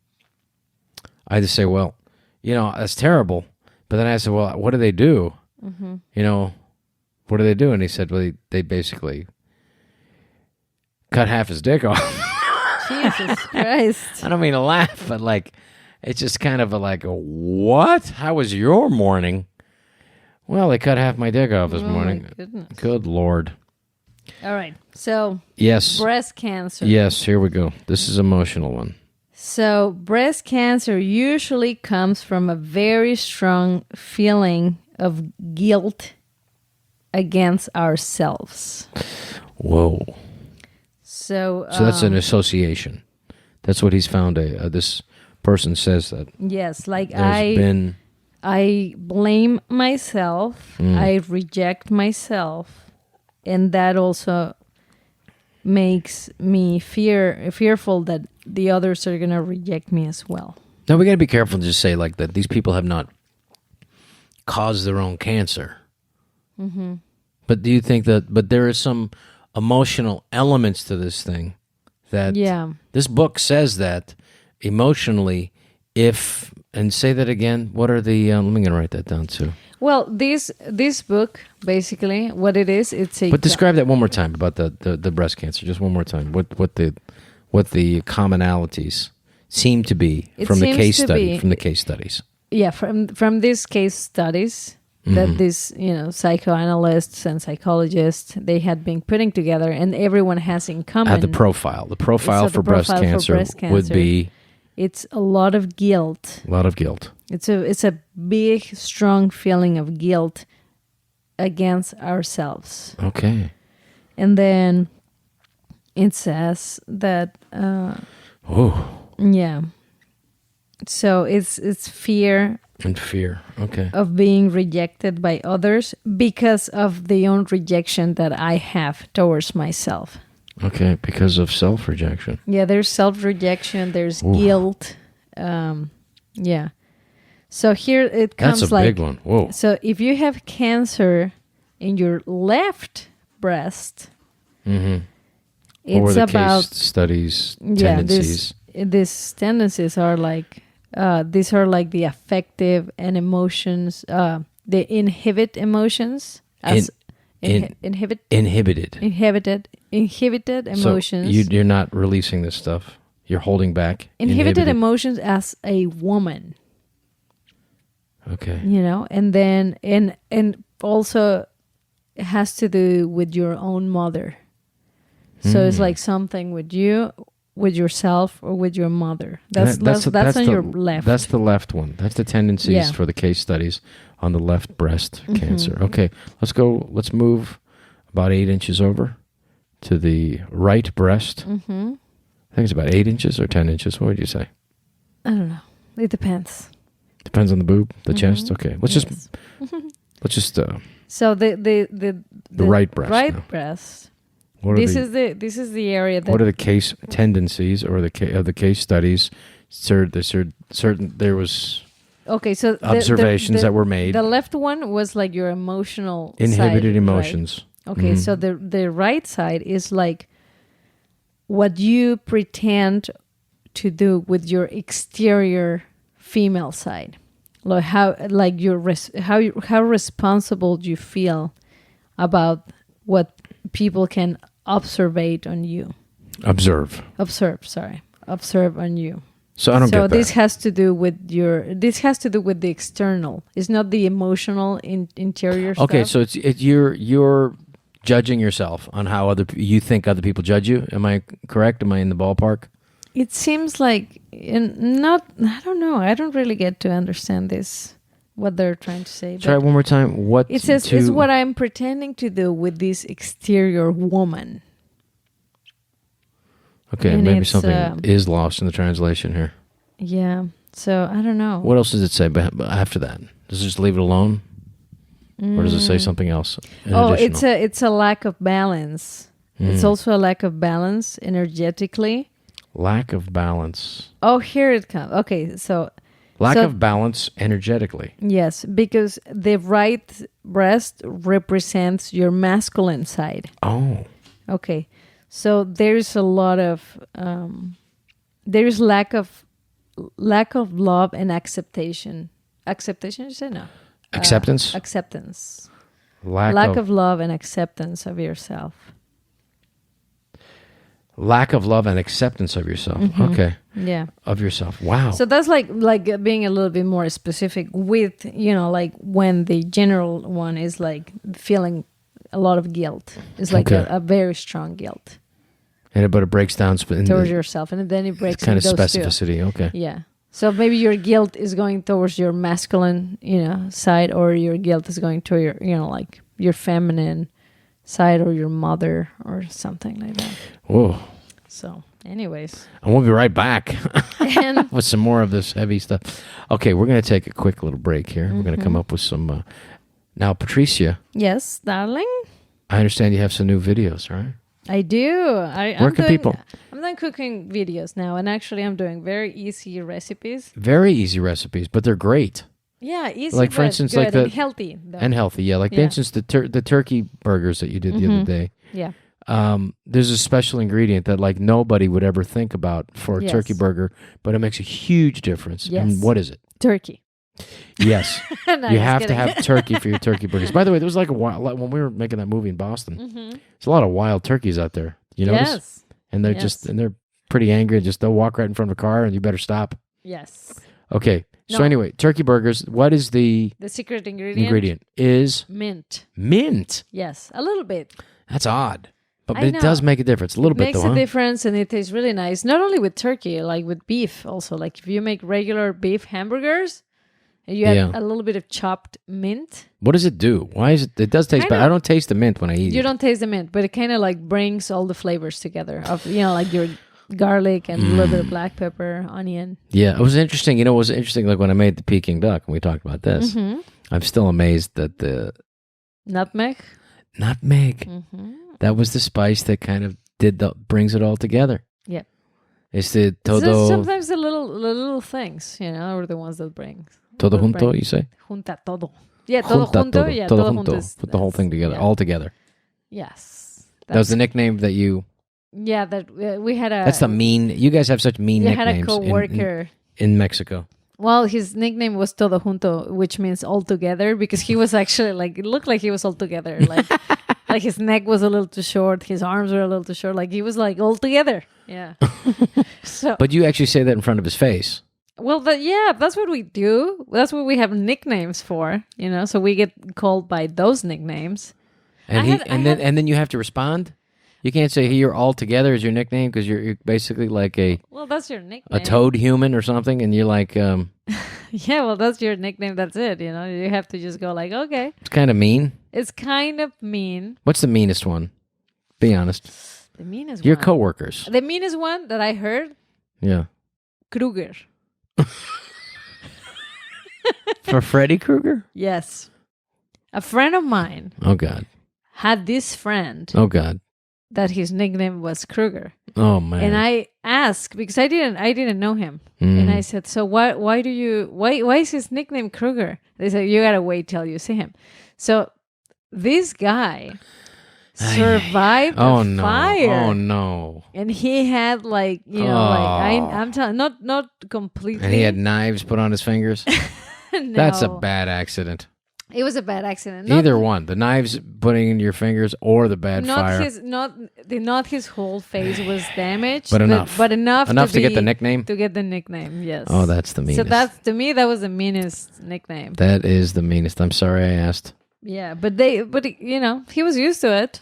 had to say, well, that's terrible. But then I said, well, what do they do? Mm-hmm. What do they do? And he said, well, they basically cut half his dick off. Jesus Christ. I don't mean to laugh, but it's just kind of a what? How was your morning? Well, they cut half my dick off this morning. My goodness. Good Lord. All right. So, yes. Breast cancer. Yes, here we go. This is an emotional one. So, breast cancer usually comes from a very strong feeling of guilt against ourselves. Whoa. So that's an association. That's what he's found. This person says that. Yes, I blame myself. I reject myself, and that also makes me fearful that the others are gonna reject me as well. Now we gotta be careful to just say that these people have not caused their own cancer. Mm-hmm. But do you think but there is some emotional elements to this thing that this book says that emotionally, and say that again, what are the, let me gonna write that down too. Well, this book, basically, what it is, it's a... But describe that one more time about the breast cancer, just one more time. What the commonalities seem to be from the case studies. Yeah, from these case studies that these psychoanalysts and psychologists they had been putting together, and everyone has in common. The profile for breast cancer would be. It's a lot of guilt. A lot of guilt. It's a big, strong feeling of guilt against ourselves. Okay. And then it says that. Yeah. So it's fear. And fear, okay. Of being rejected by others because of the own rejection that I have towards myself. Okay, because of self-rejection. Yeah, there's self-rejection, there's guilt. Yeah. So here it comes That's a big one. Whoa. So if you have cancer in your left breast, it's what were the about case studies, tendencies. These tendencies are these are like the affective and emotions, they inhibit emotions as inhibited emotions. So you're not releasing this stuff. You're holding back. Inhibited emotions as a woman. Okay. And then and also it has to do with your own mother. So it's like something with you, with yourself, or with your mother. That's on your left. That's the left one. That's the tendencies for the case studies on the left breast cancer. Okay, let's move about 8 inches over to the right breast. I think it's about 8 inches or 10 inches. What would you say? I don't know. It depends. Depends on the boob, the chest. Okay, let's just. So the right breast. Right now. breast. This is the area that. What are the case tendencies or the case studies? There was. Okay, so observations that were made. The left one was like your emotional inhibited side, emotions. Right? Okay, so the right side is like what you pretend to do with your exterior female side, like how responsible you feel about what people can observe on you. Observe on you. So I don't get that. So this has to do with the external. It's not the emotional interior stuff. Okay, so you're judging yourself on how you think other people judge you. Am I correct? Am I in the ballpark? It seems like not. I don't know. I don't really get to understand this. What they're trying to say. Try it one more time. What it says is what I'm pretending to do with this exterior woman. Okay, and maybe something is lost in the translation here. Yeah. So I don't know. What else does it say after that? Does it just leave it alone? Or does it say something else? It's a lack of balance. It's also a lack of balance energetically. Lack of balance. Oh, here it comes. Okay, so... Lack of balance energetically. Yes, because the right breast represents your masculine side. Oh. Okay, so there's a lot of... there's lack of love and acceptation. Acceptation, you say? No. Acceptance? Acceptance. Lack of love and acceptance of yourself. Lack of love and acceptance of yourself. Okay. Yeah. Of yourself. Wow. So that's like being a little bit more specific with, like when the general one is like feeling a lot of guilt. It's like a very strong guilt. But it breaks down towards yourself, and then it breaks kind of those specificity. Two. Okay. Yeah. So maybe your guilt is going towards your masculine, side, or your guilt is going to your, like your feminine side, or your mother, or something like that. Whoa. So, anyways. And we'll be right back and with some more of this heavy stuff. Okay, we're going to take a quick little break here. We're going to come up with some... Now, Patricia. Yes, darling? I understand you have some new videos, right? I do. Where can people... I'm doing cooking videos now, and actually I'm doing very easy recipes. Very easy recipes, but they're great. Yeah, easy, like, for instance, good like the... and healthy. Though. And healthy, yeah. Like, for instance, the turkey burgers that you did the other day. Yeah. There's a special ingredient that like nobody would ever think about for a turkey burger, but it makes a huge difference. Yes. And what is it? Turkey. Yes. No, you have to have turkey for your turkey burgers. By the way, there was like a while, when we were making that movie in Boston, there's a lot of wild turkeys out there. You notice? Yes. And they're pretty angry. They'll walk right in front of a car and you better stop. Yes. Okay. No. So anyway, turkey burgers, what is the secret ingredient? Ingredient is mint. Mint? Yes, a little bit. That's odd. But it does make a difference. A little bit, though, It makes a difference, and it tastes really nice. Not only with turkey, like with beef also. Like if you make regular beef hamburgers, and you add a little bit of chopped mint. What does it do? Why is it? It does taste bad. I don't taste the mint when I eat it. You don't taste the mint, but it kind of like brings all the flavors together of, like your garlic and a little bit of black pepper, onion. Yeah, it was interesting. It was interesting like when I made the Peking duck, and we talked about this. I'm still amazed that the... Nutmeg. That was the spice that kind of brings it all together. Yeah. It's the todo... Sometimes the little things, are the ones that bring... Todo junto, you say? Junta todo. Yeah, todo junto. Yeah, todo junto. Put the whole thing together, all together. Yes. That was the nickname that you... Yeah, that we had a... That's the mean... You guys have such mean nicknames. You had a co-worker. In Mexico. Well, his nickname was Todo Junto, which means all together, because he was actually it looked like he was all together. Like, like his neck was a little too short, his arms were a little too short. Like he was like all together. Yeah. But you actually say that in front of his face. Well, that's what we do. That's what we have nicknames for, so we get called by those nicknames. And then you have to respond? You can't say, hey, you're all together as your nickname because you're basically like well, that's your nickname. A toad human or something, and you're like... Yeah, well, that's your nickname. That's it, You have to just go like, okay. It's kind of mean. It's kind of mean. What's the meanest one? Be honest. The meanest Your one? coworkers. The meanest one that I heard? Yeah. Kruger. For Freddy Krueger? Yes. A friend of mine. Oh, God. Had this friend. Oh, God. That his nickname was Kruger. Oh, man. And I asked, because I didn't know him. And I said, so why is his nickname Kruger? They said, you gotta wait till you see him. So this guy survived a fire. Oh, no. And he had I'm telling, not completely. And he had knives put on his fingers? No. That's a bad accident. It was a bad accident. Either one, the knives putting in your fingers or the bad fire. Not his whole face was damaged, but enough to get the nickname. To get the nickname, yes. Oh, that's the meanest. So to me that was the meanest nickname. That is the meanest. I'm sorry I asked. Yeah, but he was used to it.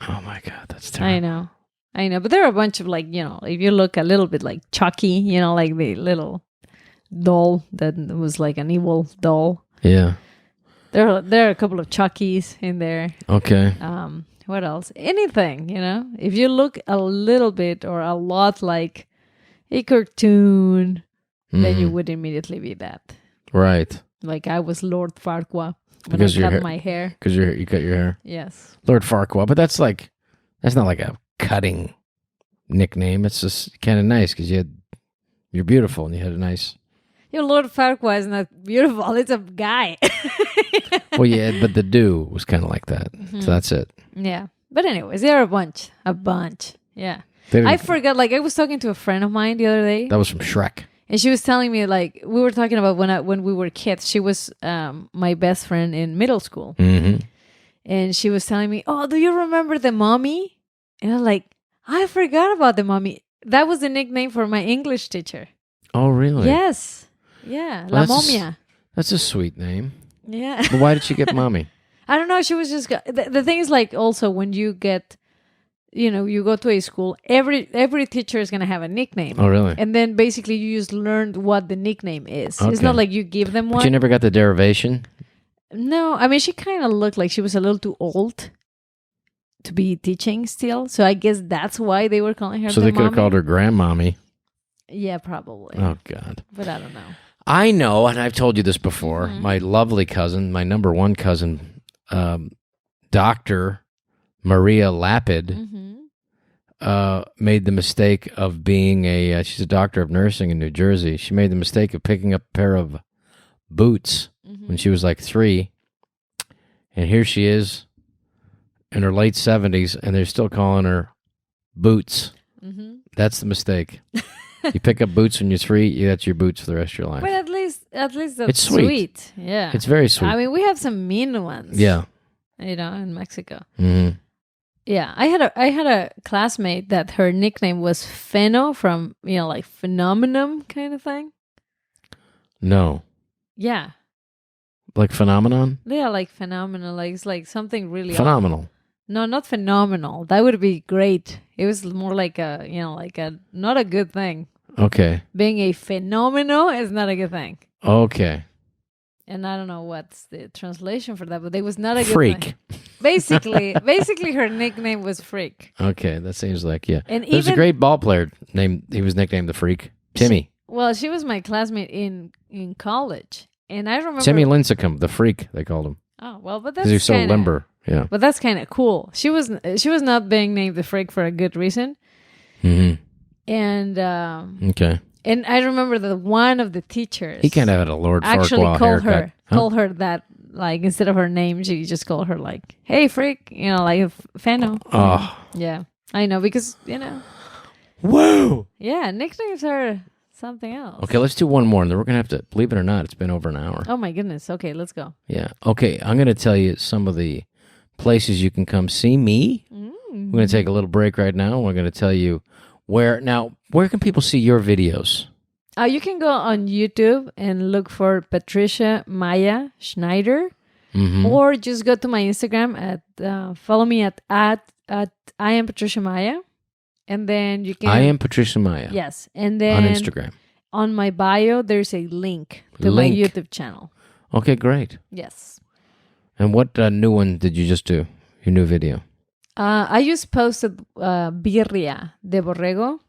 Oh my God, that's terrible. I know. But there are a bunch of if you look a little bit like Chucky, like the little doll that was like an evil doll. Yeah. There are a couple of Chuckies in there. Okay. What else? Anything, If you look a little bit or a lot like a cartoon then you would immediately be that. Right. Like I was Lord Farquaad when Because I your cut hair- my hair. Because you cut your hair. Yes. Lord Farquaad. But that's not like a cutting nickname. It's just kind of nice because you're beautiful and you had a nice... Lord Farquaad is not beautiful. It's a guy. Well, yeah, but the do was kind of like that. So that's it. Yeah. But anyways, there are a bunch. Yeah. They didn't- I forgot, like I was talking to a friend of mine the other day. That was from Shrek. And she was telling me, like, we were talking about when we were kids. She was my best friend in middle school. Mm-hmm. And she was telling me, oh, do you remember the mommy? And I'm like, I forgot about the mommy. That was the nickname for my English teacher. Oh, really? Yes. Yeah. Well, La that's a Momia. That's a sweet name. Yeah. But why did she get mommy? I don't know. She was just... The thing is, like, also when you get... you go to a school, every teacher is going to have a nickname. Oh, really? And then basically you just learned what the nickname is. It's Okay. not like you give them But one. you never got the derivation? No, I mean, she kind of looked like she was a little too old to be teaching still. So I guess that's why they were calling her So the they could have mommy. called her grandmommy. Yeah, probably. Oh, God. But I don't know. I know, and I've told you this before, Mm-hmm. my lovely cousin, my number one cousin, Dr. Maria Lapid, Mm-hmm. made the mistake of being she's a doctor of nursing in New Jersey. She made the mistake of picking up a pair of boots when she was like 3. And here she is in her late 70s, and they're still calling her Boots. Mm-hmm. That's the mistake. You pick up boots when you're 3, that's your boots for the rest of your life. But at least that's It's sweet. Yeah. It's very sweet. I mean, we have some mean ones. Yeah. In Mexico. Mm-hmm. Yeah, I had a classmate that her nickname was Pheno from, like Phenomenon kind of thing. No. Yeah. Like phenomenon? Yeah, like phenomenal. Like it's like something really Phenomenal. No, not phenomenal. That would be great. It was more like a, like a not a good thing. Okay. Being a phenomenal is not a good thing. Okay. And I don't know what's the translation for that, but it was not a good Freak. thing. Basically her nickname was Freak. Okay, that seems like, yeah. And There's a even great ball player he was nicknamed the Freak. Timmy. well, she was my classmate in college. And I remember Timmy Lincecum, the Freak, they called him. Oh, well, but Because that's he was so kinda, limber. Yeah. But that's kind of cool. She was not being named the Freak for a good reason. Mm-hmm. And Okay. and I remember that one of the teachers He kind of had a Lord actually Farquaad called haircut. called her that, like, instead of her name, she just called her like, "Hey, Freak," like Fano. Oh. Yeah, I know, because Whoa. yeah, nicknames are something else. Okay, let's do one more, and then we're going to have to, believe it or not, it's been over an hour. Oh my goodness. Okay, let's go. Yeah. Okay, I'm going to tell you some of the places you can come see me. We're going to take a little break right now. We're going to tell you where can people see your videos? You can go on YouTube and look for Patricia Maya Schneider, or just go to my Instagram at follow me at I am Patricia Maya, and then you can. I am Patricia Maya. Yes, and then on Instagram. On my bio, there's a link to my YouTube channel. Okay, great. Yes. And what new one did you just do? Your new video? I just posted Birria de Borrego,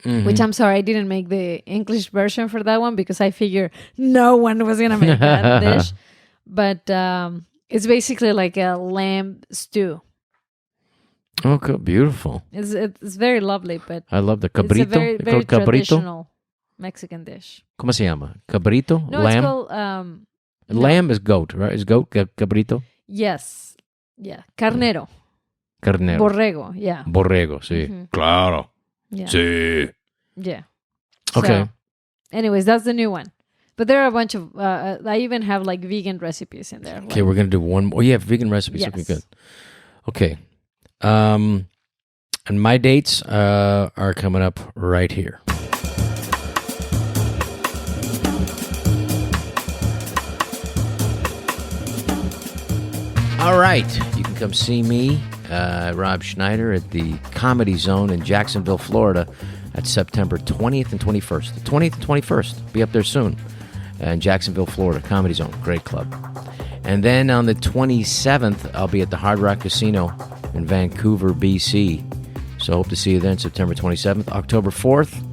which I'm sorry, I didn't make the English version for that one because I figured no one was going to make that dish. But it's basically like a lamb stew. Oh, good. Beautiful. It's very lovely, but I love the cabrito. it's a very, They very call it cabrito? traditional Mexican dish. ¿Cómo se llama? Cabrito? No, Lamb? it's called... Lamb is goat, right? Is goat cabrito? Yes. Yeah. Carnero. Carnero. Borrego. Yeah. Borrego, sí. Claro. Yeah. Sí. Yeah. Okay. So, anyways, that's the new one. But there are a bunch of... I even have like vegan recipes in there. Okay, we're going to do one more. Oh, yeah, vegan recipes. Yes. Okay, good. Okay. And my dates are coming up right here. All right. You can come see me, Rob Schneider, at the Comedy Zone in Jacksonville, Florida, at September 20th and 21st. The 20th and 21st. Be up there soon. In Jacksonville, Florida. Comedy Zone. Great club. And then on the 27th, I'll be at the Hard Rock Casino in Vancouver, BC. So hope to see you then, September 27th. October 4th,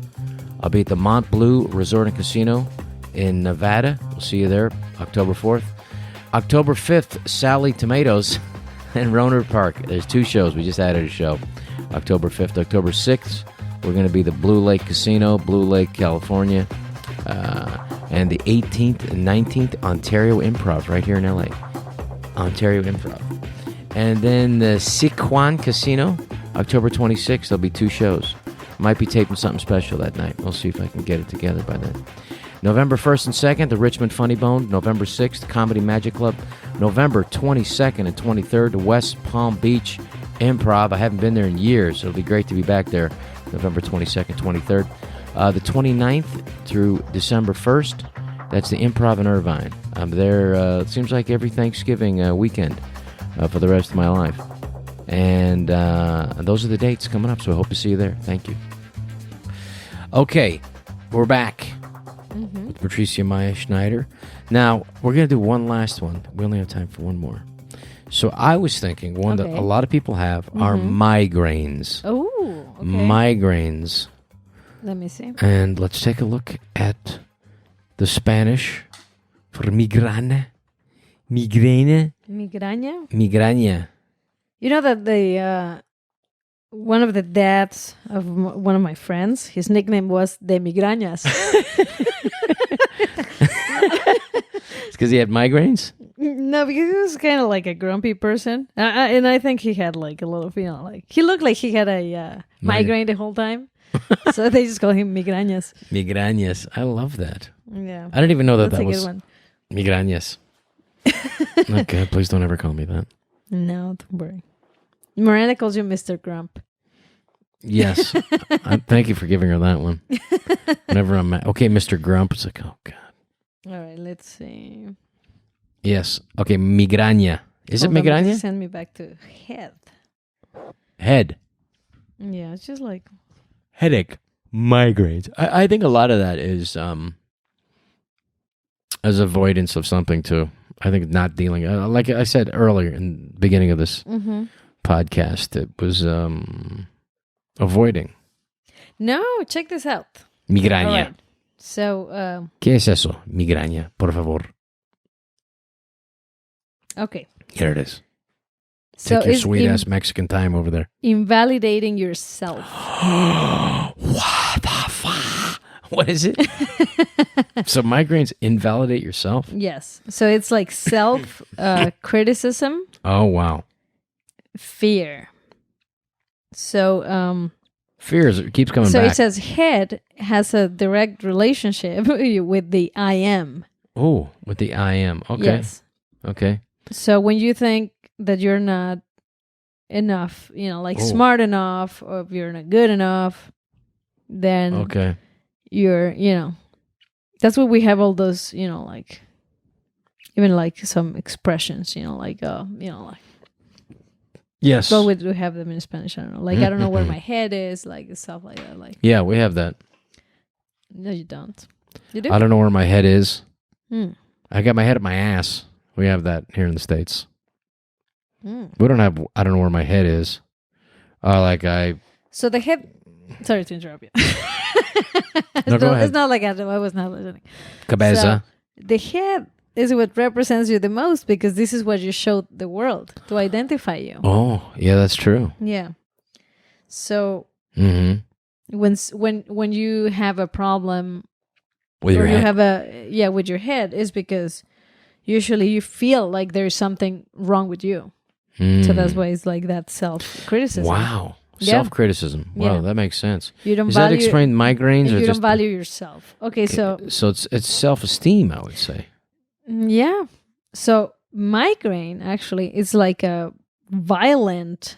I'll be at the Mont Blue Resort and Casino in Nevada. We'll see you there, October 4th. October 5th, Sally Tomatoes in Rohnert Park. There's 2 shows. We just added a show. October 5th. October 6th, we're going to be the Blue Lake Casino, Blue Lake, California. And the 18th and 19th, Ontario Improv, right here in LA. Ontario Improv. And then the Siquan Casino, October 26th, there'll be 2 shows. Might be taping something special that night. We'll see if I can get it together by then. November 1st and 2nd, the Richmond Funny Bone. November 6th, Comedy Magic Club. November 22nd and 23rd, the West Palm Beach Improv. I haven't been there in years, so it'll be great to be back there. November 22nd, 23rd. The 29th through December 1st, that's the Improv in Irvine. I'm there, it seems like every Thanksgiving weekend for the rest of my life. And those are the dates coming up, so I hope to see you there. Thank you. Okay, we're back with Patricia Maya Schneider. Now, we're going to do one last one. We only have time for one more. So I was thinking one that a lot of people have are migraines. Oh, okay. Migraines. Let me see. And let's take a look at the Spanish for migraine. Migraine. Migraña? Migraña. You know that the one of the dads of one of my friends, his nickname was De Migrañas. It's because he had migraines? No, because he was kind of like a grumpy person. And I think he had like a little, like, he looked like he had a migraine the whole time. So they just call him Migrañas. Migrañas. I love that. Yeah. I didn't even know that That's that a was good one. Migrañas. Okay, please don't ever call me that. No, don't worry. Miranda calls you Mr. Grump. Yes. Thank you for giving her that one. Whenever I'm okay, Mr. Grump, it's like, oh, God. All right, let's see. Yes. Okay, migraña. Is it migraña? Send me back to head. Head. Yeah, it's just like... Headache. Migraines. I think a lot of that is as avoidance of something, too. I think not dealing... like I said earlier in the beginning of this podcast, it was avoiding. No, check this out. Migraña. All right. So... ¿Qué es eso? Migraña, por favor. Okay. Here it is. So take your sweet-ass Mexican time over there. Invalidating yourself. What the fuck? What is it? So migraines invalidate yourself? Yes. So it's like self-criticism. Oh, wow. Fear. So... Fear keeps coming so back. it says head has a direct relationship with the I am. Oh, with the I am. Okay. Yes. Okay. So when you think that you're not enough, like smart enough, or if you're not good enough, then you're, that's what we have all those, like, even like some expressions, like, like. Yes. Well, we do have them in Spanish. I don't know. Like, I don't know where my head is, like, stuff like that. Like, yeah, we have that. No, you don't. You do? I don't know where my head is. I got my head at my ass. We have that here in the States. We don't have, I don't know where my head is. So the head, sorry to interrupt you. No, go ahead. It's not like I was not listening. Cabeza. So the head is what represents you the most because this is what you show the world to identify you. Oh, yeah, that's true. Yeah. So when you have a problem with your head, with your head, is because usually you feel like there's something wrong with you. So that's why it's like that self-criticism. Wow. Yeah. Self-criticism. Wow, Yeah. that makes sense. You don't Does value, that explain migraines? You or don't just value yourself. Okay, so it's self-esteem, I would say. Yeah. So migraine actually is like a violent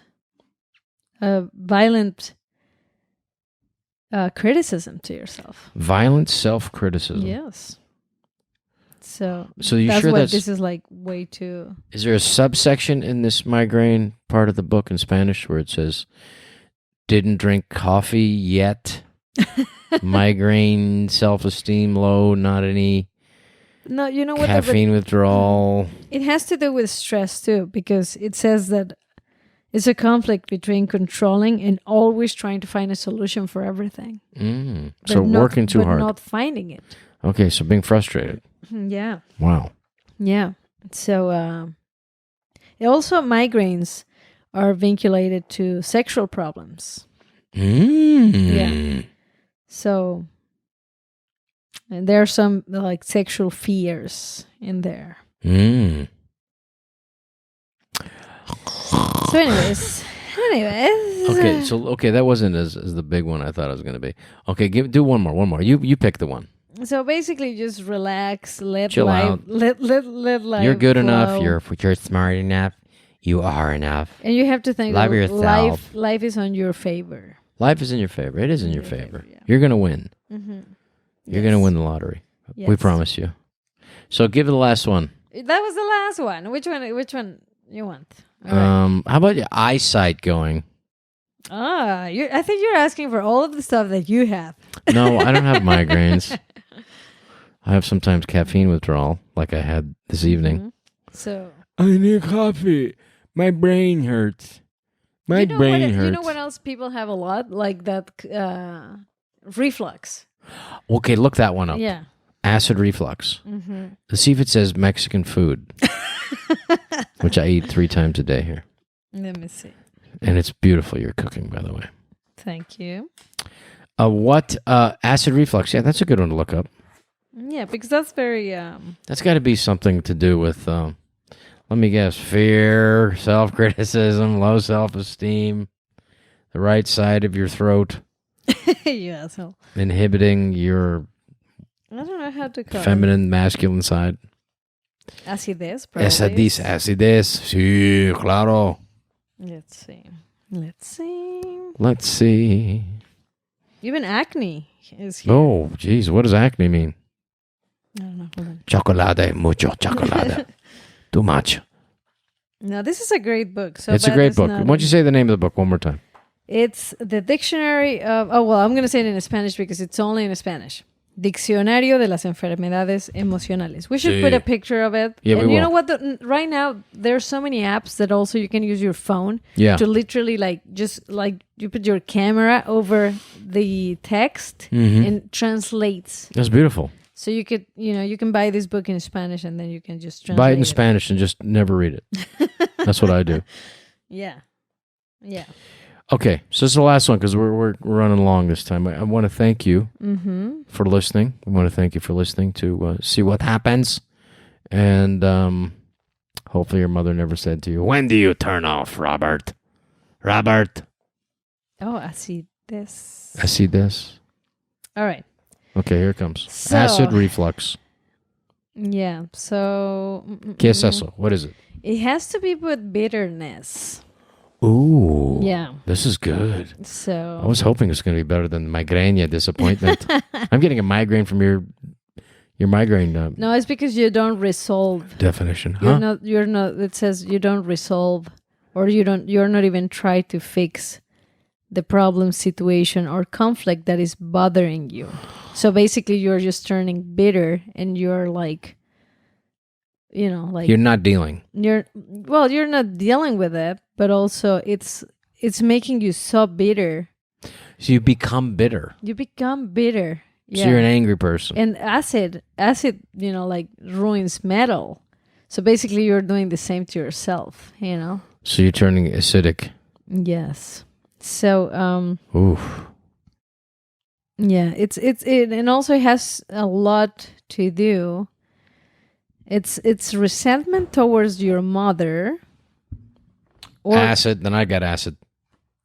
criticism to yourself. Violent self-criticism. Yes. So you that's sure what that's... this is like way too... Is there a subsection in this migraine part of the book in Spanish where it says, didn't drink coffee yet? Migraine, self-esteem low, not any... No, you know what? Caffeine withdrawal. It has to do with stress too, because it says that It's a conflict between controlling and always trying to find a solution for everything. So working too hard. But not finding it. Okay, so being frustrated. Yeah. Wow. Yeah. So also migraines are vinculated to sexual problems. Yeah. So and there are some like sexual fears in there. So anyways. Okay, that wasn't as the big one I thought it was going to be. Okay, do one more. You pick the one. So basically, just relax, Chill out. Let life. You're good flow. enough. You're smart enough. You are enough. And you have to think Love that yourself. life is on your favor. Life is in your favor. It is in your favor. Yeah. You're going to win. You're going to win the lottery. Yes. We promise you. So give it the last one. That was the last one. Which one you want? How about your eyesight going? I think you're asking for all of the stuff that you have. No, I don't have migraines. I have sometimes caffeine withdrawal, like I had this evening. So I need coffee. My brain hurts. My brain hurts. You know what else people have a lot? Like that reflux. Okay, look that one up. Yeah. Acid reflux. Let's see if it says Mexican food, which I eat 3 times a day here. Let me see. And it's beautiful you're cooking, by the way. Thank you. What acid reflux? Yeah, that's a good one to look up. Yeah, because that's very... That's got to be something to do with, let me guess, fear, self-criticism, low self-esteem, the right side of your throat. You asshole. Inhibiting your... I don't know how to call feminine, masculine side. Acidez, probably. Acidez. Sí, claro. Let's see. Even acne is here. Oh, geez. What does acne mean? I don't know. Hold on. Chocolate, mucho chocolate. Too much. No, this is a great book. It's a great book. Why don't you say the name of the book one more time? It's the Dictionary of... Oh, well, I'm going to say it in Spanish because it's only in Spanish. Diccionario de las Enfermedades Emocionales. We should put a picture of it. Yeah, and you know what? Right now, there's so many apps that also you can use your phone to literally you put your camera over the text and translates. That's beautiful. So you could, you can buy this book in Spanish and then you can just translate buy it in Spanish and just never read it. That's what I do. Yeah. Okay, so this is the last one because we're running long this time. I want to thank you for listening. I want to thank you for listening to See What Happens. And hopefully your mother never said to you, when do you turn off, Robert? Robert? Oh, I see this. All right. Okay, here it comes. So, acid reflux. Yeah, so... ¿Qué es eso? What is it? It has to be with bitterness. Ooh. Yeah. This is good. So I was hoping it's going to be better than migraine disappointment. I'm getting a migraine from your migraine. No, it's because you don't resolve. Definition. You're not. It says you don't resolve, or you're not even try to fix the problem, situation, or conflict that is bothering you. So basically, you're just turning bitter, and you're like, you're not dealing. You're not dealing with it, but also it's making you so bitter. So you become bitter. Yeah. So you're an angry person. And acid, ruins metal. So basically, you're doing the same to yourself. So you're turning acidic. Yes. So oof. Yeah, it and also it has a lot to do. It's resentment towards your mother. Or acid. Then I got acid.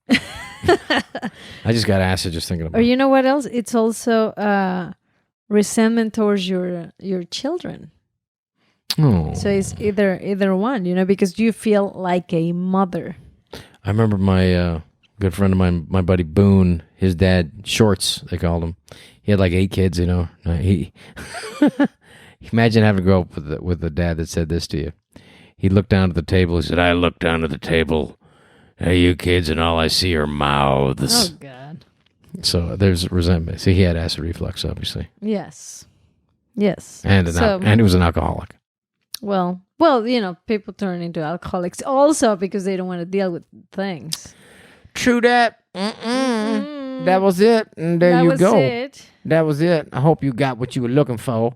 I just got acid just thinking about it. Or you know what else? It's also resentment towards your children. Oh. So it's either one, because you feel like a mother. I remember my good friend of mine, my buddy Boone, his dad, Shorts, they called him. He had like 8 kids, He imagine having to grow up with a dad that said this to you. He looked down at the table. He said, I look down at the table. Hey, you kids, and all I see are mouths. Oh, God. So there's resentment. See, he had acid reflux, obviously. Yes. And he was an alcoholic. Well, people turn into alcoholics also because they don't want to deal with things. True that. That was it. And there you go. That was it. I hope you got what you were looking for.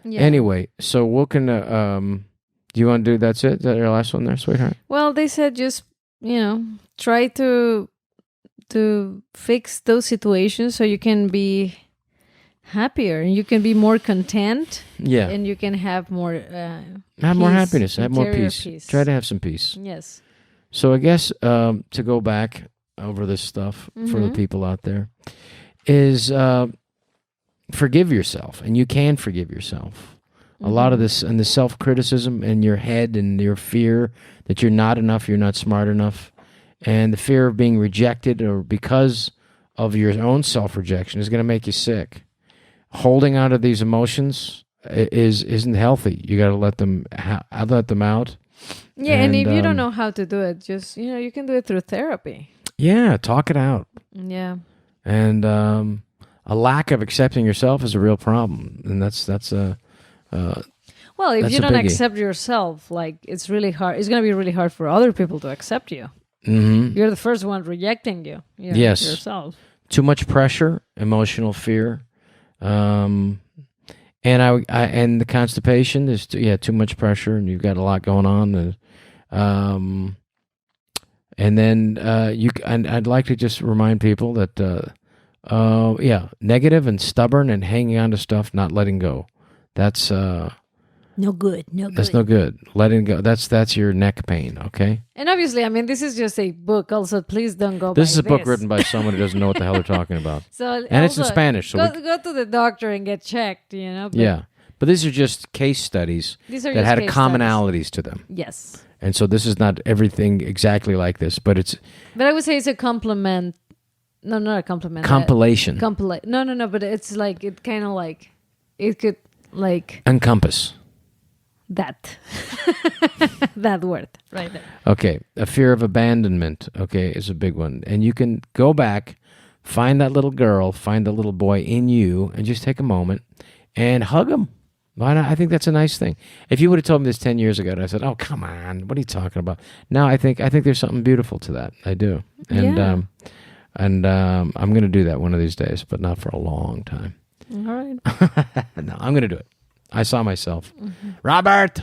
Yeah. Anyway, so what can do you want to do? That's it? Is that your last one there, sweetheart? Well, they said just, try to fix those situations so you can be happier and you can be more content. Yeah. And you can have more more happiness, have more peace. Try to have some peace. Yes. So I guess to go back over this stuff for the people out there is forgive yourself, and you can forgive yourself. A lot of this and the self-criticism in your head and your fear that you're not enough, you're not smart enough, and the fear of being rejected or because of your own self-rejection is going to make you sick. Holding on to these emotions isn't healthy. You got to let them out. Yeah, and if you don't know how to do it, just you can do it through therapy. Yeah, talk it out. Yeah, and a lack of accepting yourself is a real problem, and that's a. Well, if you don't accept yourself, like it's really hard. It's going to be really hard for other people to accept you. Mm-hmm. You're the first one rejecting you. Yes, yourself. Too much pressure, emotional fear, and and the constipation is too much pressure, and you've got a lot going on, and then I'd like to just remind people that negative and stubborn and hanging on to stuff, not letting go. That's no good. That's no good. Letting go. That's your neck pain. Okay. And obviously, this is just a book. Also, please don't go. This is a book written by someone who doesn't know what the hell they're talking about. And it's in Spanish. So go to the doctor and get checked. But these are just case studies that had commonalities to them. Yes. And so this is not everything exactly like this, but it's. But I would say it's a compliment. No, not a compliment. Compilation. No. But it's like it kind of like it could. Like encompass that that word right there. Okay, a fear of abandonment. Okay, is a big one, and you can go back, find that little girl, find the little boy in you, and just take a moment and hug him. Why not? I think that's a nice thing. If you would have told me this 10 years ago, and I said, "Oh, come on, what are you talking about?" Now I think there's something beautiful to that. I do, and I'm going to do that one of these days, but not for a long time. All right. No, I'm going to do it. I saw myself. Robert,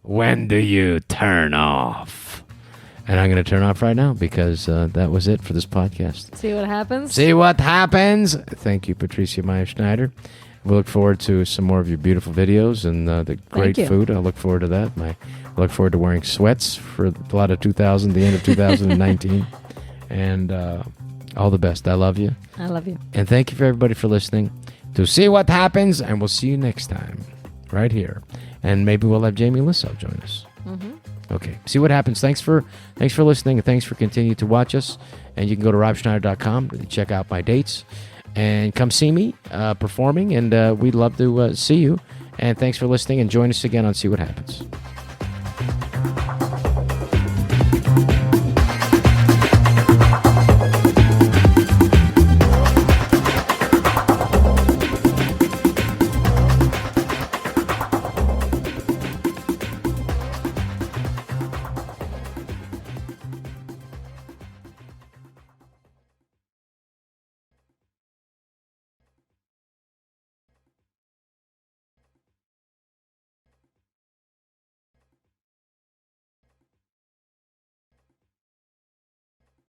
when do you turn off? And I'm going to turn off right now because that was it for this podcast. See what happens? Thank you, Patricia Schneider. We look forward to some more of your beautiful videos and the great food. I look forward to that. I look forward to wearing sweats for a lot of the end of 2019. And all the best. I love you. I love you. And thank you for everybody for listening to See What Happens, and we'll see you next time right here. And maybe we'll have Jamie Lissow join us. Okay. See What Happens. Thanks for listening, and thanks for continuing to watch us. And you can go to robschneider.com to check out my dates and come see me performing, and we'd love to see you. And thanks for listening, and join us again on See What Happens.